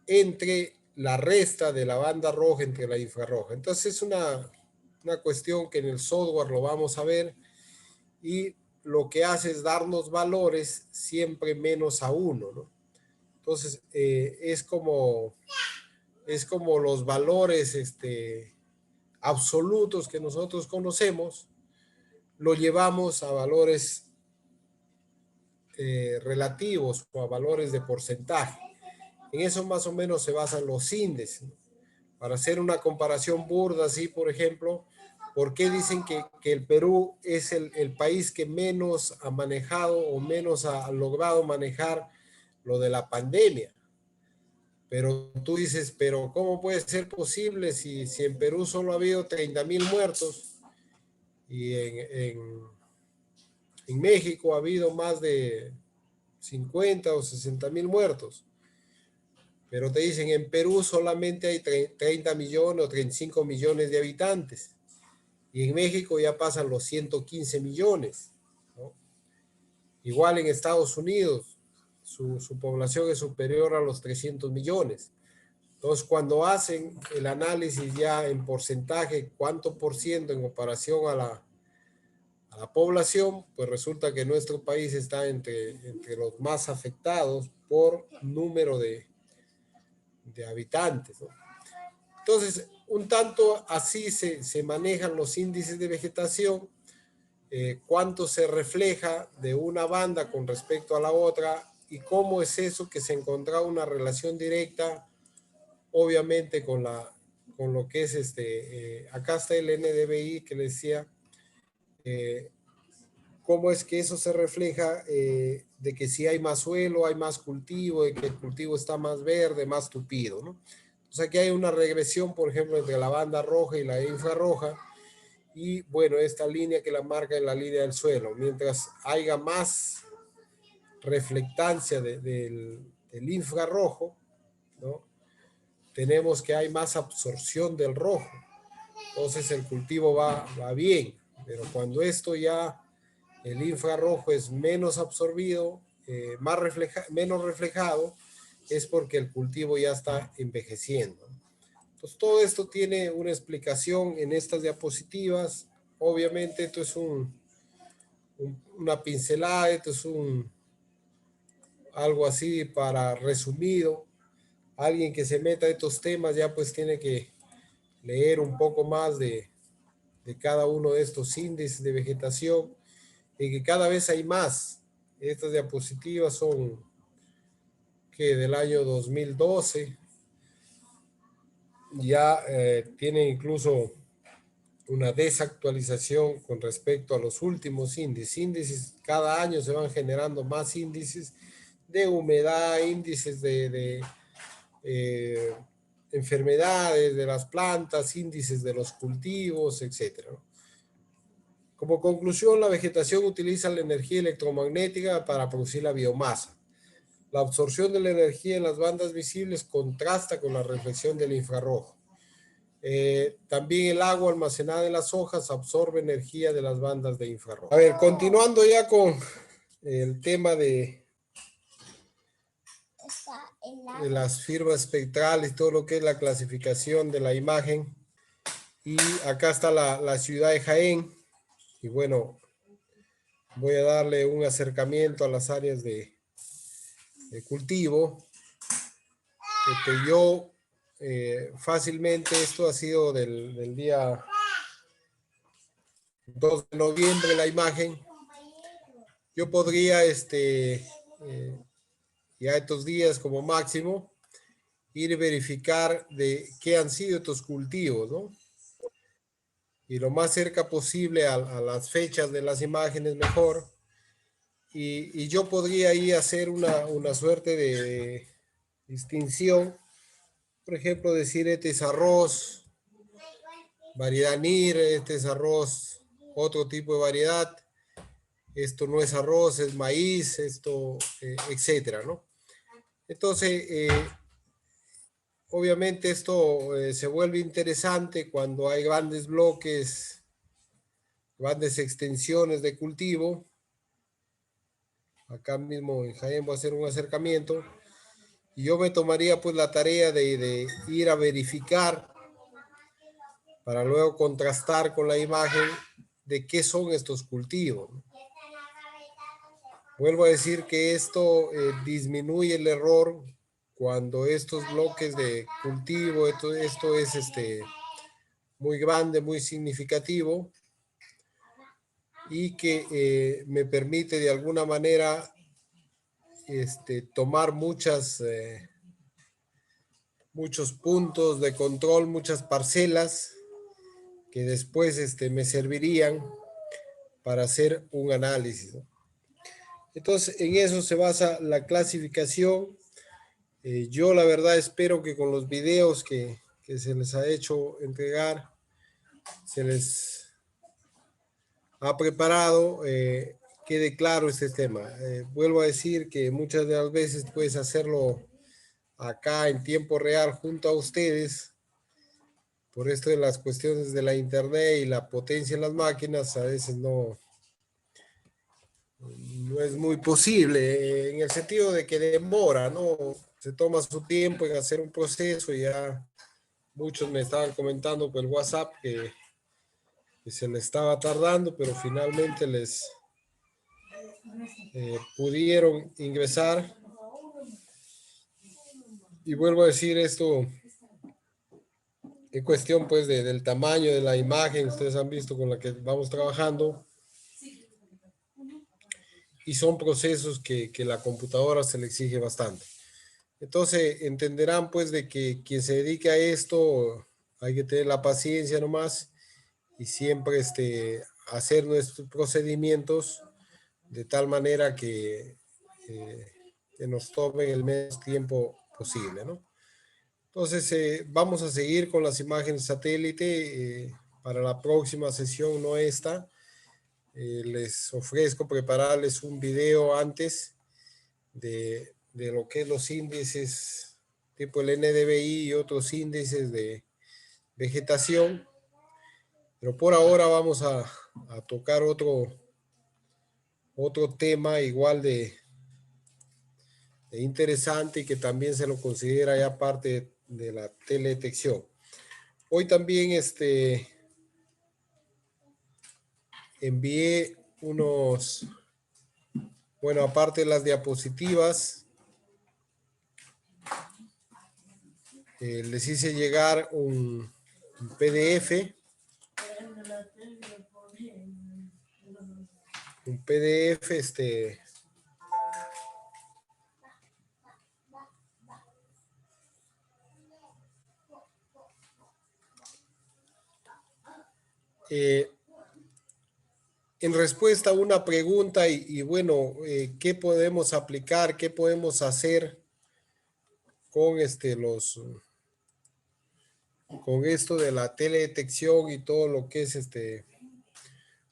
entre la resta de la banda roja entre la infrarroja. Entonces es una cuestión que en el software lo vamos a ver y lo que hace es darnos valores siempre menos a 1, ¿no? Entonces es como los valores absolutos que nosotros conocemos, lo llevamos a valores relativos o a valores de porcentaje. En eso más o menos se basan los índices, ¿no? Para hacer una comparación burda, así por ejemplo, ¿por qué dicen que el Perú es el país que menos ha manejado o menos ha logrado manejar lo de la pandemia? Pero tú dices, pero ¿cómo puede ser posible si en Perú solo ha habido 30,000 muertos y en México ha habido más de 50 o 60,000 muertos? Pero te dicen, en Perú solamente hay 30 millones o 35 millones de habitantes. Y en México ya pasan los 115 millones, ¿no? Igual en Estados Unidos, su población es superior a los 300 millones. Entonces, cuando hacen el análisis ya en porcentaje, cuánto por ciento en comparación a la población, pues resulta que nuestro país está entre los más afectados por número de habitantes, ¿no? Entonces, un tanto así se manejan los índices de vegetación, cuánto se refleja de una banda con respecto a la otra y cómo es eso que se encontraba una relación directa, obviamente con lo que es acá está el NDVI que le decía, eh, cómo es que eso se refleja de que si hay más suelo, hay más cultivo, de que el cultivo está más verde, más tupido, ¿no? O sea que hay una regresión, por ejemplo, entre la banda roja y la infrarroja, y bueno, esta línea que la marca en la línea del suelo. Mientras haya más reflectancia del infrarrojo, ¿no? Tenemos que hay más absorción del rojo. Entonces el cultivo va bien, pero cuando esto ya, el infrarrojo es menos absorbido, menos reflejado, es porque el cultivo ya está envejeciendo. Entonces todo esto tiene una explicación en estas diapositivas. Obviamente esto es una pincelada, esto es algo así para resumido. Alguien que se meta a estos temas ya pues tiene que leer un poco más de cada uno de estos índices de vegetación y que cada vez hay más. Estas diapositivas son que del año 2012 ya tienen incluso una desactualización con respecto a los últimos índices. Cada año se van generando más índices de humedad, índices de enfermedades de las plantas, índices de los cultivos, etc. Como conclusión, la vegetación utiliza la energía electromagnética para producir la biomasa. La absorción de la energía en las bandas visibles contrasta con la reflexión del infrarrojo. También el agua almacenada en las hojas absorbe energía de las bandas de infrarrojo. A ver, continuando ya con el tema de las firmas espectrales, todo lo que es la clasificación de la imagen. Y acá está la ciudad de Jaén. Y bueno, voy a darle un acercamiento a las áreas de cultivo. Yo fácilmente, esto ha sido del día 2 de noviembre la imagen. Yo podría ya estos días como máximo ir a verificar de qué han sido estos cultivos, ¿no? Y lo más cerca posible a las fechas de las imágenes mejor. Y yo podría ahí hacer una suerte de distinción. Por ejemplo, decir este es arroz, variedad NIR, este es arroz, otro tipo de variedad. Esto no es arroz, es maíz, esto, etcétera, ¿no? Entonces, obviamente esto se vuelve interesante cuando hay grandes bloques, grandes extensiones de cultivo. Acá mismo en Jaén voy a hacer un acercamiento y yo me tomaría pues la tarea de ir a verificar para luego contrastar con la imagen de qué son estos cultivos. Vuelvo a decir que esto disminuye el error cuando estos bloques de cultivo, esto es muy grande, muy significativo y que me permite de alguna manera tomar muchos puntos de control, muchas parcelas que después me servirían para hacer un análisis, ¿no? Entonces, en eso se basa la clasificación. Yo la verdad espero que con los videos que se les ha hecho entregar, se les ha preparado, quede claro este tema. Vuelvo a decir que muchas de las veces puedes hacerlo acá en tiempo real junto a ustedes. Por esto de las cuestiones de la internet y la potencia en las máquinas, a veces no es muy posible, en el sentido de que demora, ¿no? Se toma su tiempo en hacer un proceso y ya muchos me estaban comentando por el WhatsApp que se les estaba tardando, pero finalmente les pudieron ingresar. Y vuelvo a decir esto en cuestión pues del tamaño de la imagen, ustedes han visto con la que vamos trabajando. Y son procesos que la computadora se le exige bastante. Entonces entenderán pues de que quien se dedica a esto hay que tener la paciencia nomás y siempre hacer nuestros procedimientos de tal manera que nos tomen el menos tiempo posible, ¿no? Entonces vamos a seguir con las imágenes satélite para la próxima sesión, no esta. Les ofrezco prepararles un video antes de lo que es los índices tipo el NDVI y otros índices de vegetación. Pero por ahora vamos a tocar otro tema igual de interesante y que también se lo considera ya parte de la teledetección. Hoy también envié unos, bueno, aparte de las diapositivas, les hice llegar un PDF. Un PDF, en respuesta a una pregunta y bueno, ¿qué podemos aplicar? ¿Qué podemos hacer con con esto de la teledetección y todo lo que es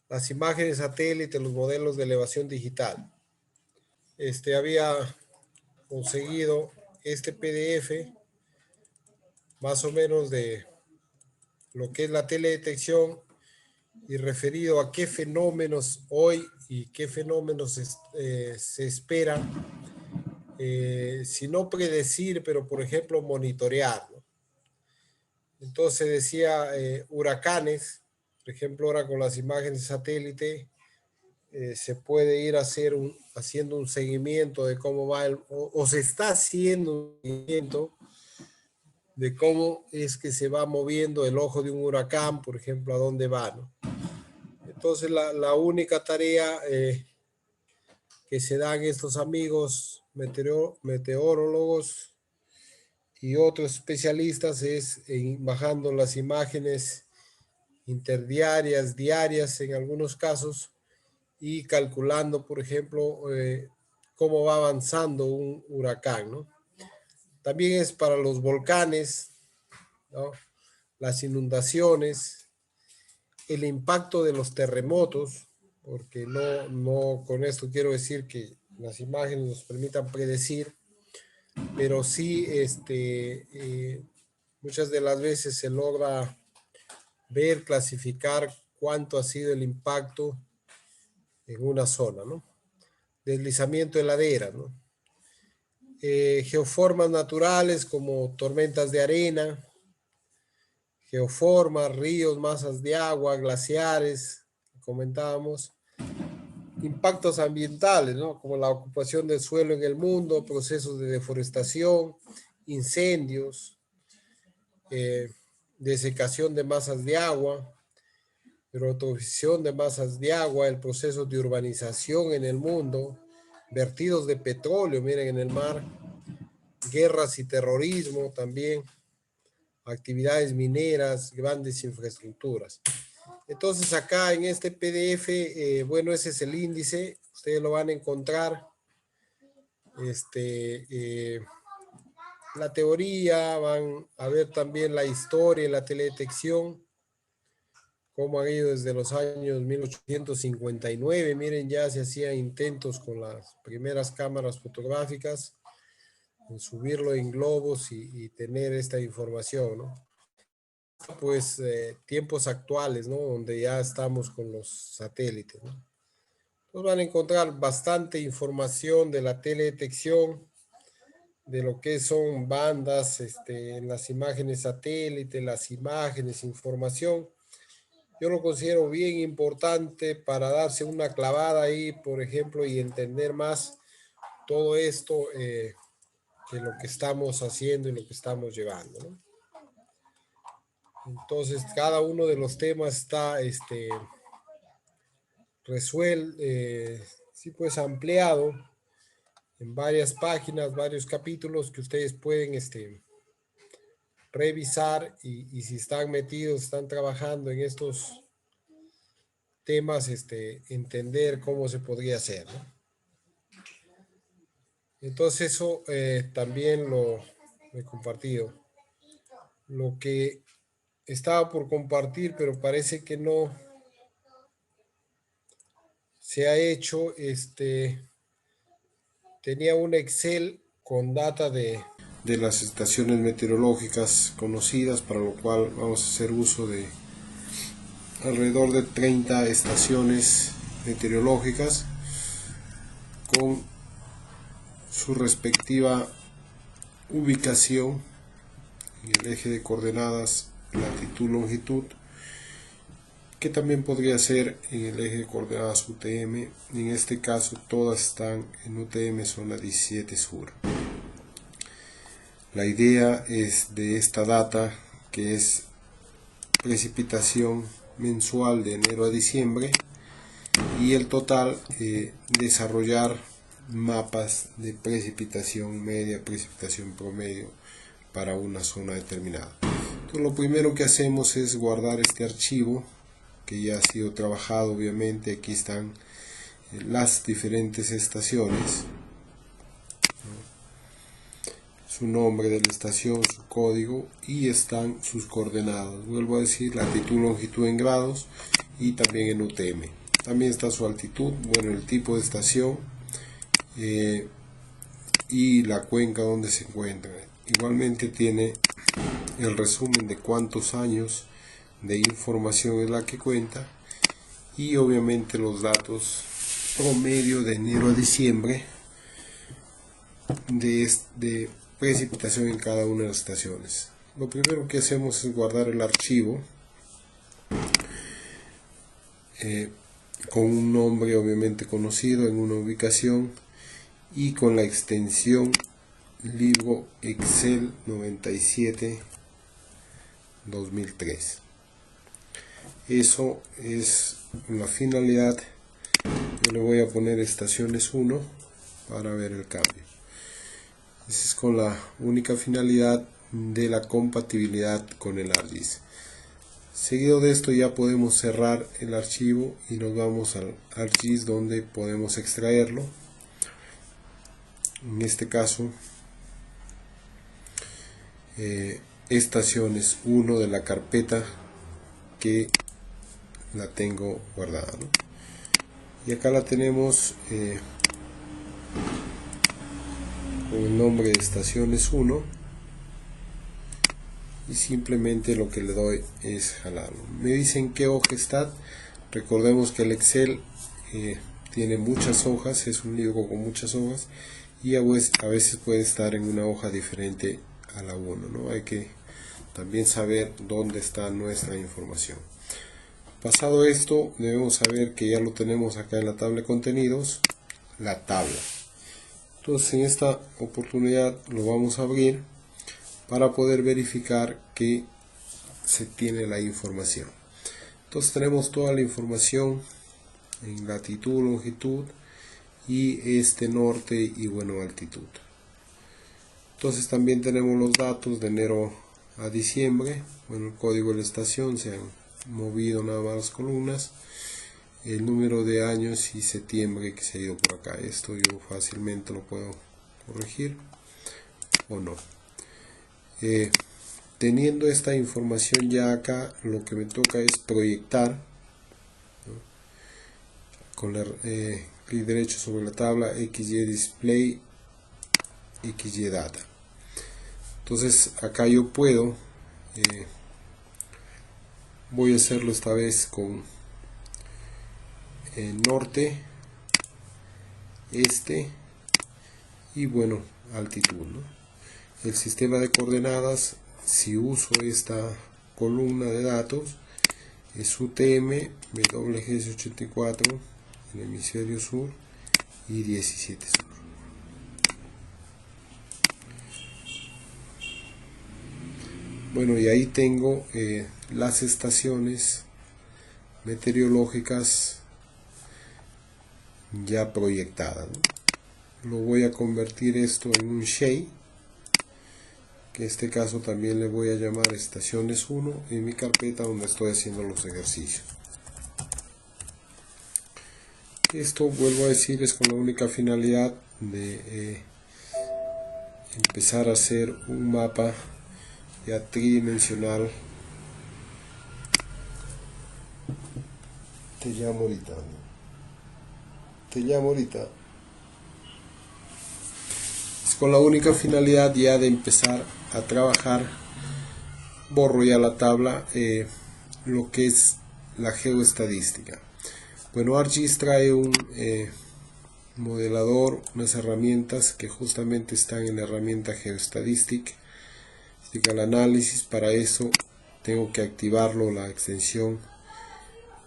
las imágenes satélite, los modelos de elevación digital. Había conseguido este PDF más o menos de lo que es la teledetección y referido a qué fenómenos hoy y qué fenómenos se espera, si no predecir, pero por ejemplo monitorear, ¿no? Entonces decía huracanes, por ejemplo ahora con las imágenes de satélite, se puede ir haciendo un seguimiento de cómo va o se está haciendo un seguimiento de cómo es que se va moviendo el ojo de un huracán, por ejemplo, a dónde va, ¿no? Entonces la única tarea que se dan estos amigos meteorólogos y otros especialistas es bajando las imágenes interdiarias, diarias en algunos casos, y calculando, por ejemplo, cómo va avanzando un huracán, ¿no? También es para los volcanes, ¿no? Las inundaciones, el impacto de los terremotos, porque no con esto quiero decir que las imágenes nos permitan predecir, pero sí muchas de las veces se logra ver, clasificar cuánto ha sido el impacto en una zona, ¿no? Deslizamiento de ladera, ¿no? Geoformas naturales como tormentas de arena, geoformas, ríos, masas de agua, glaciares, comentábamos, impactos ambientales, ¿no? Como la ocupación del suelo en el mundo, procesos de deforestación, incendios, desecación de masas de agua, eutrofización de masas de agua, el proceso de urbanización en el mundo, vertidos de petróleo, miren, en el mar, guerras y terrorismo también, actividades mineras, grandes infraestructuras. Entonces acá en este PDF, bueno, ese es el índice, ustedes lo van a encontrar. La teoría, van a ver también la historia y la teledetección, cómo ha ido desde los años 1859. Miren, ya se hacían intentos con las primeras cámaras fotográficas, en subirlo en globos y tener esta información, ¿no? Pues tiempos actuales, ¿no? Donde ya estamos con los satélites, ¿no? Pues van a encontrar bastante información de la teledetección, de lo que son bandas, en las imágenes satélite, las imágenes, información. Yo lo considero bien importante para darse una clavada ahí, por ejemplo, y entender más todo esto de lo que estamos haciendo y lo que estamos llevando, ¿no? Entonces, cada uno de los temas está resuelto, sí, pues ampliado en varias páginas, varios capítulos que ustedes pueden revisar y si están metidos, están trabajando en estos temas, entender cómo se podría hacer, ¿no? Entonces eso también lo he compartido. Lo que estaba por compartir, pero parece que no se ha hecho, tenía un Excel con data de las estaciones meteorológicas conocidas, para lo cual vamos a hacer uso de alrededor de 30 estaciones meteorológicas con su respectiva ubicación en el eje de coordenadas latitud longitud, que también podría ser en el eje de coordenadas UTM. En este caso todas están en UTM zona 17 sur. La idea es de esta data, que es precipitación mensual de enero a diciembre, y el total, desarrollar mapas de precipitación media, precipitación promedio para una zona determinada. Entonces, lo primero que hacemos es guardar este archivo que ya ha sido trabajado. Obviamente aquí están las diferentes estaciones. su nombre de la estación, su código y están sus coordenadas. Vuelvo a decir, latitud, longitud en grados y también en UTM. También está su altitud, bueno, el tipo de estación y la cuenca donde se encuentra. Igualmente tiene el resumen de cuántos años de información es la que cuenta y obviamente los datos promedio de enero a diciembre de precipitación en cada una de las estaciones. Lo primero que hacemos es guardar el archivo con un nombre obviamente conocido en una ubicación y con la extensión libro Excel 97 2003. Eso es la finalidad. Yo le voy a poner estaciones 1 para ver el cambio. Esa es con la única finalidad de la compatibilidad con el ArcGIS. Seguido de esto ya podemos cerrar el archivo y nos vamos al ArcGIS donde podemos extraerlo. En este caso estaciones 1 de la carpeta que la tengo guardada, ¿no? Y acá la tenemos con el nombre de estaciones 1 y simplemente lo que le doy es jalarlo. Me dicen qué hoja está. Recordemos que el Excel tiene muchas hojas, es un libro con muchas hojas y a veces puede estar en una hoja diferente a la 1, ¿no? Hay que también saber dónde está nuestra información. Pasado esto, debemos saber que ya lo tenemos acá en la tabla de contenidos, la tabla. Entonces en esta oportunidad lo vamos a abrir para poder verificar que se tiene la información. Entonces tenemos toda la información en latitud, longitud y norte y bueno, altitud. Entonces también tenemos los datos de enero a diciembre. Bueno, el código de la estación se han movido nada más las columnas, el número de años y septiembre que se ha ido por acá. Esto yo fácilmente lo puedo corregir o no. Teniendo esta información ya acá, lo que me toca es proyectar, ¿no? Con clic derecho sobre la tabla XY Display, XY Data. Entonces acá yo puedo, voy a hacerlo esta vez con norte, este y bueno, altitud, ¿no? El sistema de coordenadas, si uso esta columna de datos, es UTM, WGS84 en el hemisferio sur y 17 sur. Bueno, y ahí tengo las estaciones meteorológicas ya proyectadas, ¿no? Lo voy a convertir esto en un shade, que en este caso también le voy a llamar estaciones 1 en mi carpeta donde estoy haciendo los ejercicios. Esto, vuelvo a decir, es con la única finalidad de empezar a hacer un mapa ya tridimensional. Te llamo ahorita. Es con la única finalidad ya de empezar a trabajar. Borro ya la tabla, lo que es la geoestadística. Bueno, ArcGIS trae un modelador, unas herramientas que justamente están en la herramienta Geostatistical Análisis. Para eso tengo que activarlo, la extensión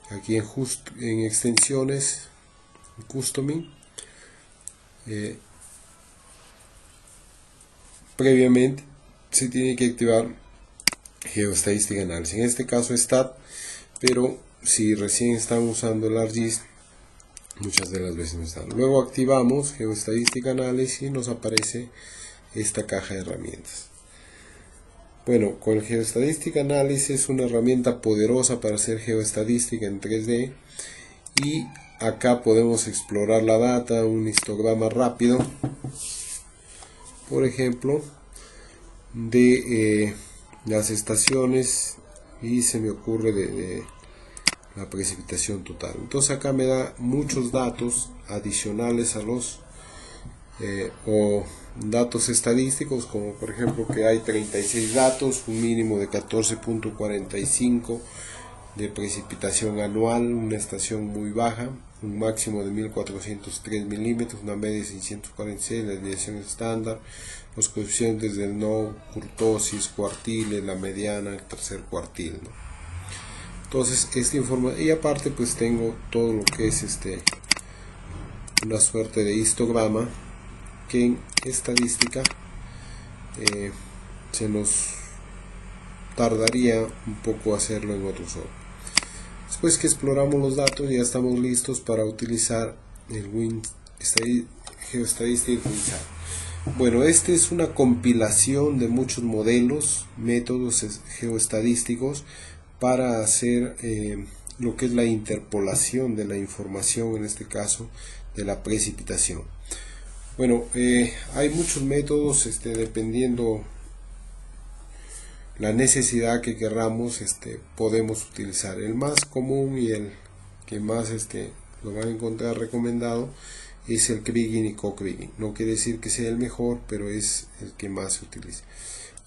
aquí en extensiones, customing. Previamente se tiene que activar Geostatistical Análisis, en este caso STAT, pero si recién están usando el ArcGIS, muchas de las veces no están. Luego activamos Geostatistical Análisis y nos aparece esta caja de herramientas. Bueno, con el Geostatistical Análisis es una herramienta poderosa para hacer geoestadística en 3D y acá podemos explorar la data, un histograma rápido. Por ejemplo, de las estaciones y se me ocurre de la precipitación total. Entonces acá me da muchos datos adicionales a los o datos estadísticos, como por ejemplo que hay 36 datos, un mínimo de 14.45 de precipitación anual, una estación muy baja, un máximo de 1403 milímetros, una media de 646, la desviación estándar, los coeficientes del no, kurtosis, cuartiles, la mediana, el tercer cuartil, ¿no? Entonces esta información, y aparte pues tengo todo lo que es una suerte de histograma que en estadística se nos tardaría un poco hacerlo en otro software. Después que exploramos los datos ya estamos listos para utilizar el GeoStatistics Wizard. Bueno, esta es una compilación de muchos modelos, métodos geoestadísticos para hacer lo que es la interpolación de la información, en este caso de la precipitación. Bueno, hay muchos métodos dependiendo la necesidad que queramos, podemos utilizar. El más común y el que más lo van a encontrar recomendado es el Kriging y Co-Kriging. No quiere decir que sea el mejor, pero es el que más se utiliza.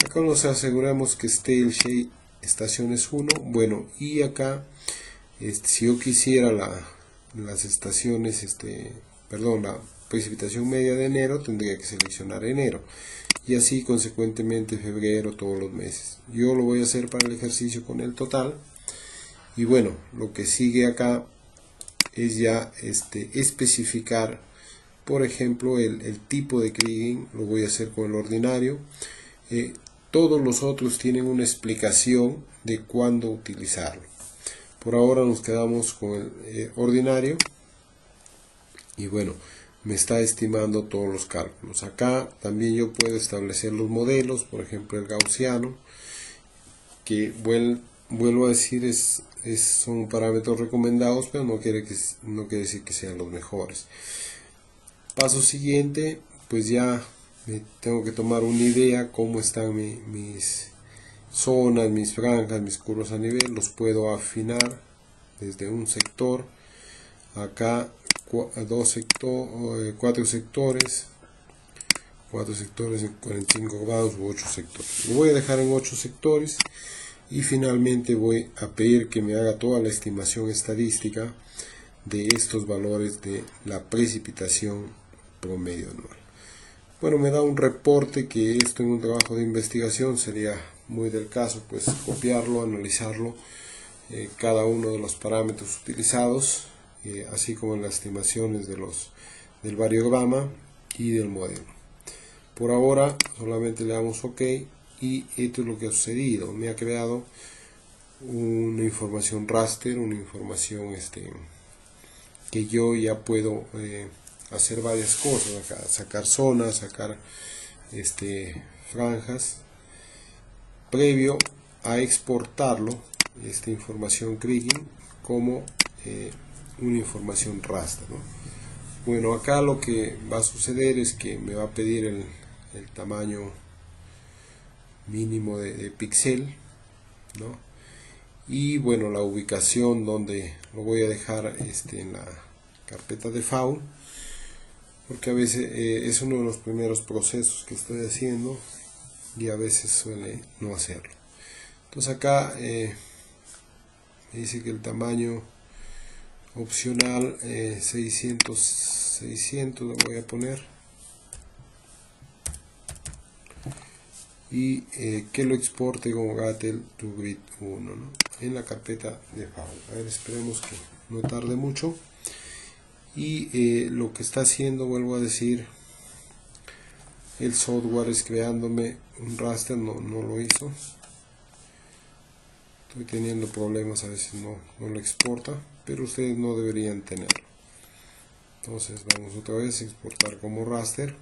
Acá nos aseguramos que esté el Shade estaciones 1. Bueno, y acá si yo quisiera las estaciones, la precipitación media de enero, tendría que seleccionar enero y así consecuentemente febrero, todos los meses. Yo lo voy a hacer para el ejercicio con el total. Y bueno, lo que sigue acá es ya especificar, por ejemplo, el tipo de Kriging. Lo voy a hacer con el ordinario. Todos los otros tienen una explicación de cuándo utilizarlo. Por ahora nos quedamos con el ordinario. Y bueno, me está estimando todos los cálculos. Acá también yo puedo establecer los modelos, por ejemplo el gaussiano, que vuelvo a decir son parámetros recomendados, pero no quiere decir que sean los mejores. Paso siguiente, pues ya tengo que tomar una idea cómo están mis zonas, mis franjas, mis curvas a nivel. Los puedo afinar desde un sector. Acá 4 sectores en 45 grados u 8 sectores. Lo voy a dejar en 8 sectores y finalmente voy a pedir que me haga toda la estimación estadística de estos valores de la precipitación promedio anual. Bueno, me da un reporte que esto en un trabajo de investigación sería muy del caso, pues copiarlo, analizarlo, cada uno de los parámetros utilizados, así como las estimaciones del variograma y del modelo. Por ahora solamente le damos OK y esto es lo que ha sucedido. Me ha creado una información raster, una información que yo ya puedo hacer varias cosas acá, sacar zonas, sacar franjas, previo a exportarlo, esta información Kriging, como una información raster, ¿no? Bueno, acá lo que va a suceder es que me va a pedir el tamaño mínimo de píxel, ¿no? Y bueno, la ubicación donde lo voy a dejar en la carpeta de FAU, porque a veces es uno de los primeros procesos que estoy haciendo y a veces suele no hacerlo. Entonces acá me dice que el tamaño opcional 600 lo voy a poner y que lo exporte como Gatel to Grid 1, ¿no? En la carpeta de FAU. A ver, esperemos que no tarde mucho. Y lo que está haciendo, vuelvo a decir, el software es creándome un raster, no lo hizo. Estoy teniendo problemas, a veces no lo exporta, pero ustedes no deberían tenerlo. Entonces vamos otra vez a exportar como raster.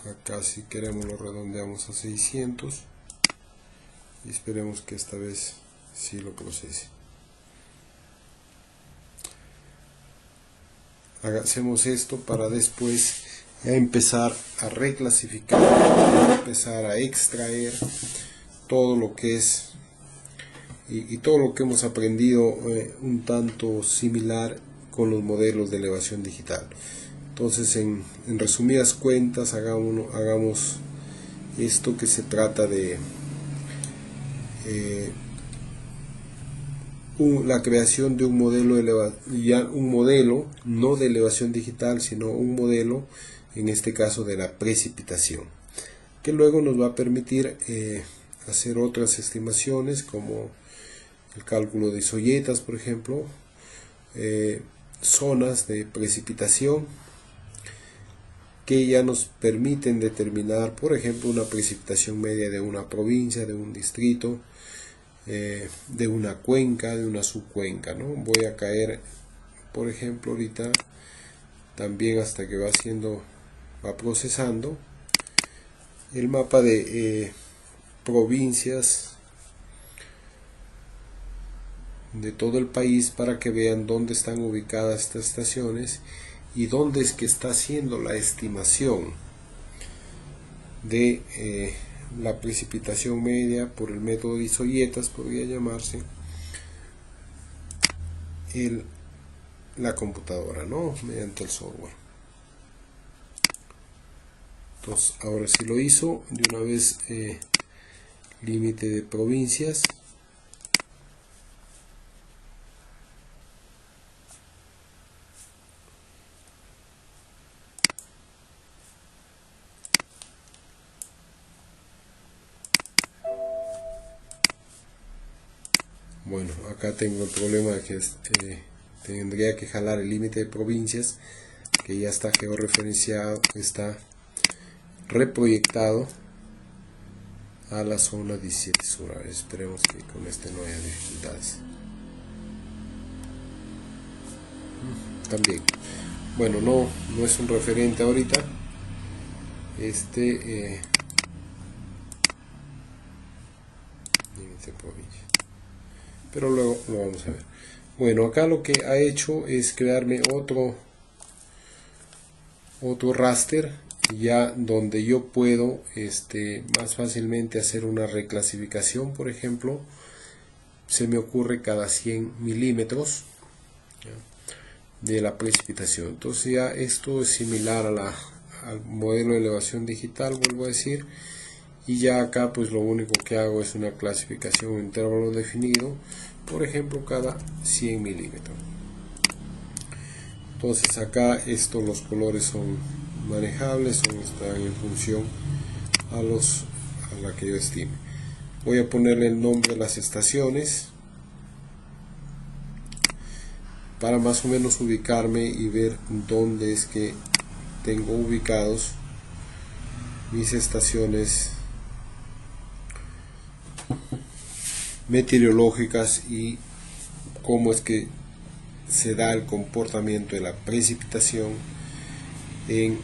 Acá si queremos lo redondeamos a 600 y esperemos que esta vez sí lo procese. hacemos esto para después ya empezar a reclasificar, empezar a extraer todo lo que es y todo lo que hemos aprendido un tanto similar con los modelos de elevación digital. Entonces, en resumidas cuentas, hagamos esto, que se trata de la creación de un modelo no de elevación digital, sino un modelo, en este caso de la precipitación, que luego nos va a permitir hacer otras estimaciones, como el cálculo de isoyetas, por ejemplo, zonas de precipitación, que ya nos permiten determinar, por ejemplo, una precipitación media de una provincia, de un distrito, de una cuenca, de una subcuenca, ¿no? Voy a caer, por ejemplo, ahorita también, hasta que va procesando el mapa de provincias de todo el país, para que vean dónde están ubicadas estas estaciones y dónde es que está haciendo la estimación de la precipitación media por el método de isoyetas, podría llamarse, la computadora, ¿no? Mediante el software. Entonces, ahora sí lo hizo. De una vez, límite de provincias. Bueno, acá tengo el problema de que tendría que jalar el límite de provincias, que ya está georreferenciado, está reproyectado a la zona 17 sur. Esperemos que con este no haya dificultades. También, bueno, no es un referente ahorita límite de provincia, pero luego lo vamos a ver. Bueno, acá lo que ha hecho es crearme otro raster, ya donde yo puedo más fácilmente hacer una reclasificación. Por ejemplo, se me ocurre cada 100 milímetros de la precipitación. Entonces ya esto es similar al modelo de elevación digital, vuelvo a decir, y ya acá pues lo único que hago es una clasificación en intervalo definido, por ejemplo cada 100 milímetros. Entonces acá los colores son manejables, están en función a la que yo estime. Voy a ponerle el nombre de las estaciones para más o menos ubicarme y ver dónde es que tengo ubicados mis estaciones meteorológicas y cómo es que se da el comportamiento de la precipitación en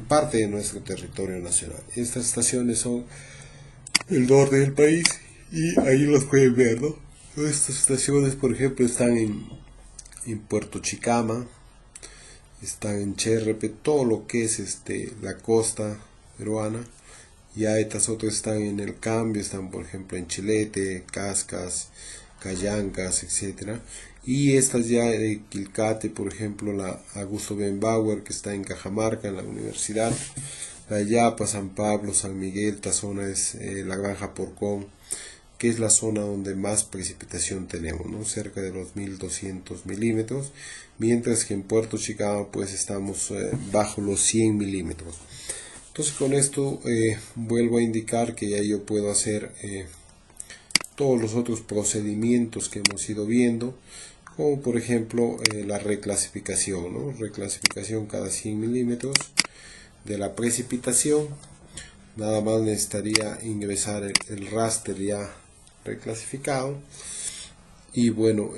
parte de nuestro territorio nacional. Estas estaciones son el norte del país y ahí los pueden ver, ¿no? Estas estaciones, por ejemplo, están en Puerto Chicama, están en Cherrepe, todo lo que es la costa peruana. Ya estas otras están en el cambio, están por ejemplo en Chilete, Cascas, Callancas, etcétera. Y estas ya de Quilcate, por ejemplo, la Augusto Benbauer, que está en Cajamarca, en la universidad, la Yapa, San Pablo, San Miguel, esta zona es la Granja Porcón, que es la zona donde más precipitación tenemos, ¿no? Cerca de los 1200 milímetros, mientras que en Puerto Chicama pues estamos bajo los 100 milímetros. Entonces con esto vuelvo a indicar que ya yo puedo hacer todos los otros procedimientos que hemos ido viendo, como por ejemplo la reclasificación, ¿no? Reclasificación cada 100 milímetros de la precipitación. Nada más necesitaría ingresar el raster ya reclasificado y bueno,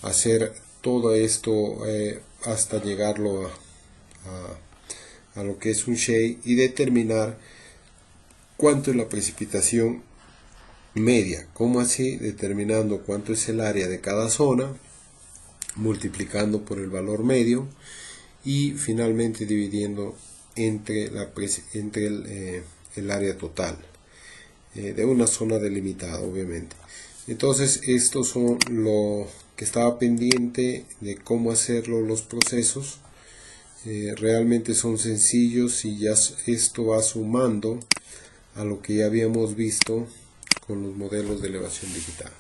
hacer todo esto hasta llegarlo a lo que es un shade y determinar cuánto es la precipitación media. ¿Cómo así? Determinando cuánto es el área de cada zona multiplicando por el valor medio y finalmente dividiendo entre el área total de una zona delimitada, obviamente. Entonces, estos son lo que estaba pendiente de cómo hacerlo los procesos. Realmente son sencillos y ya esto va sumando a lo que ya habíamos visto con los modelos de elevación digital.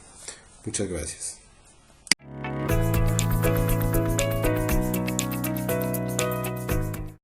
Muchas gracias.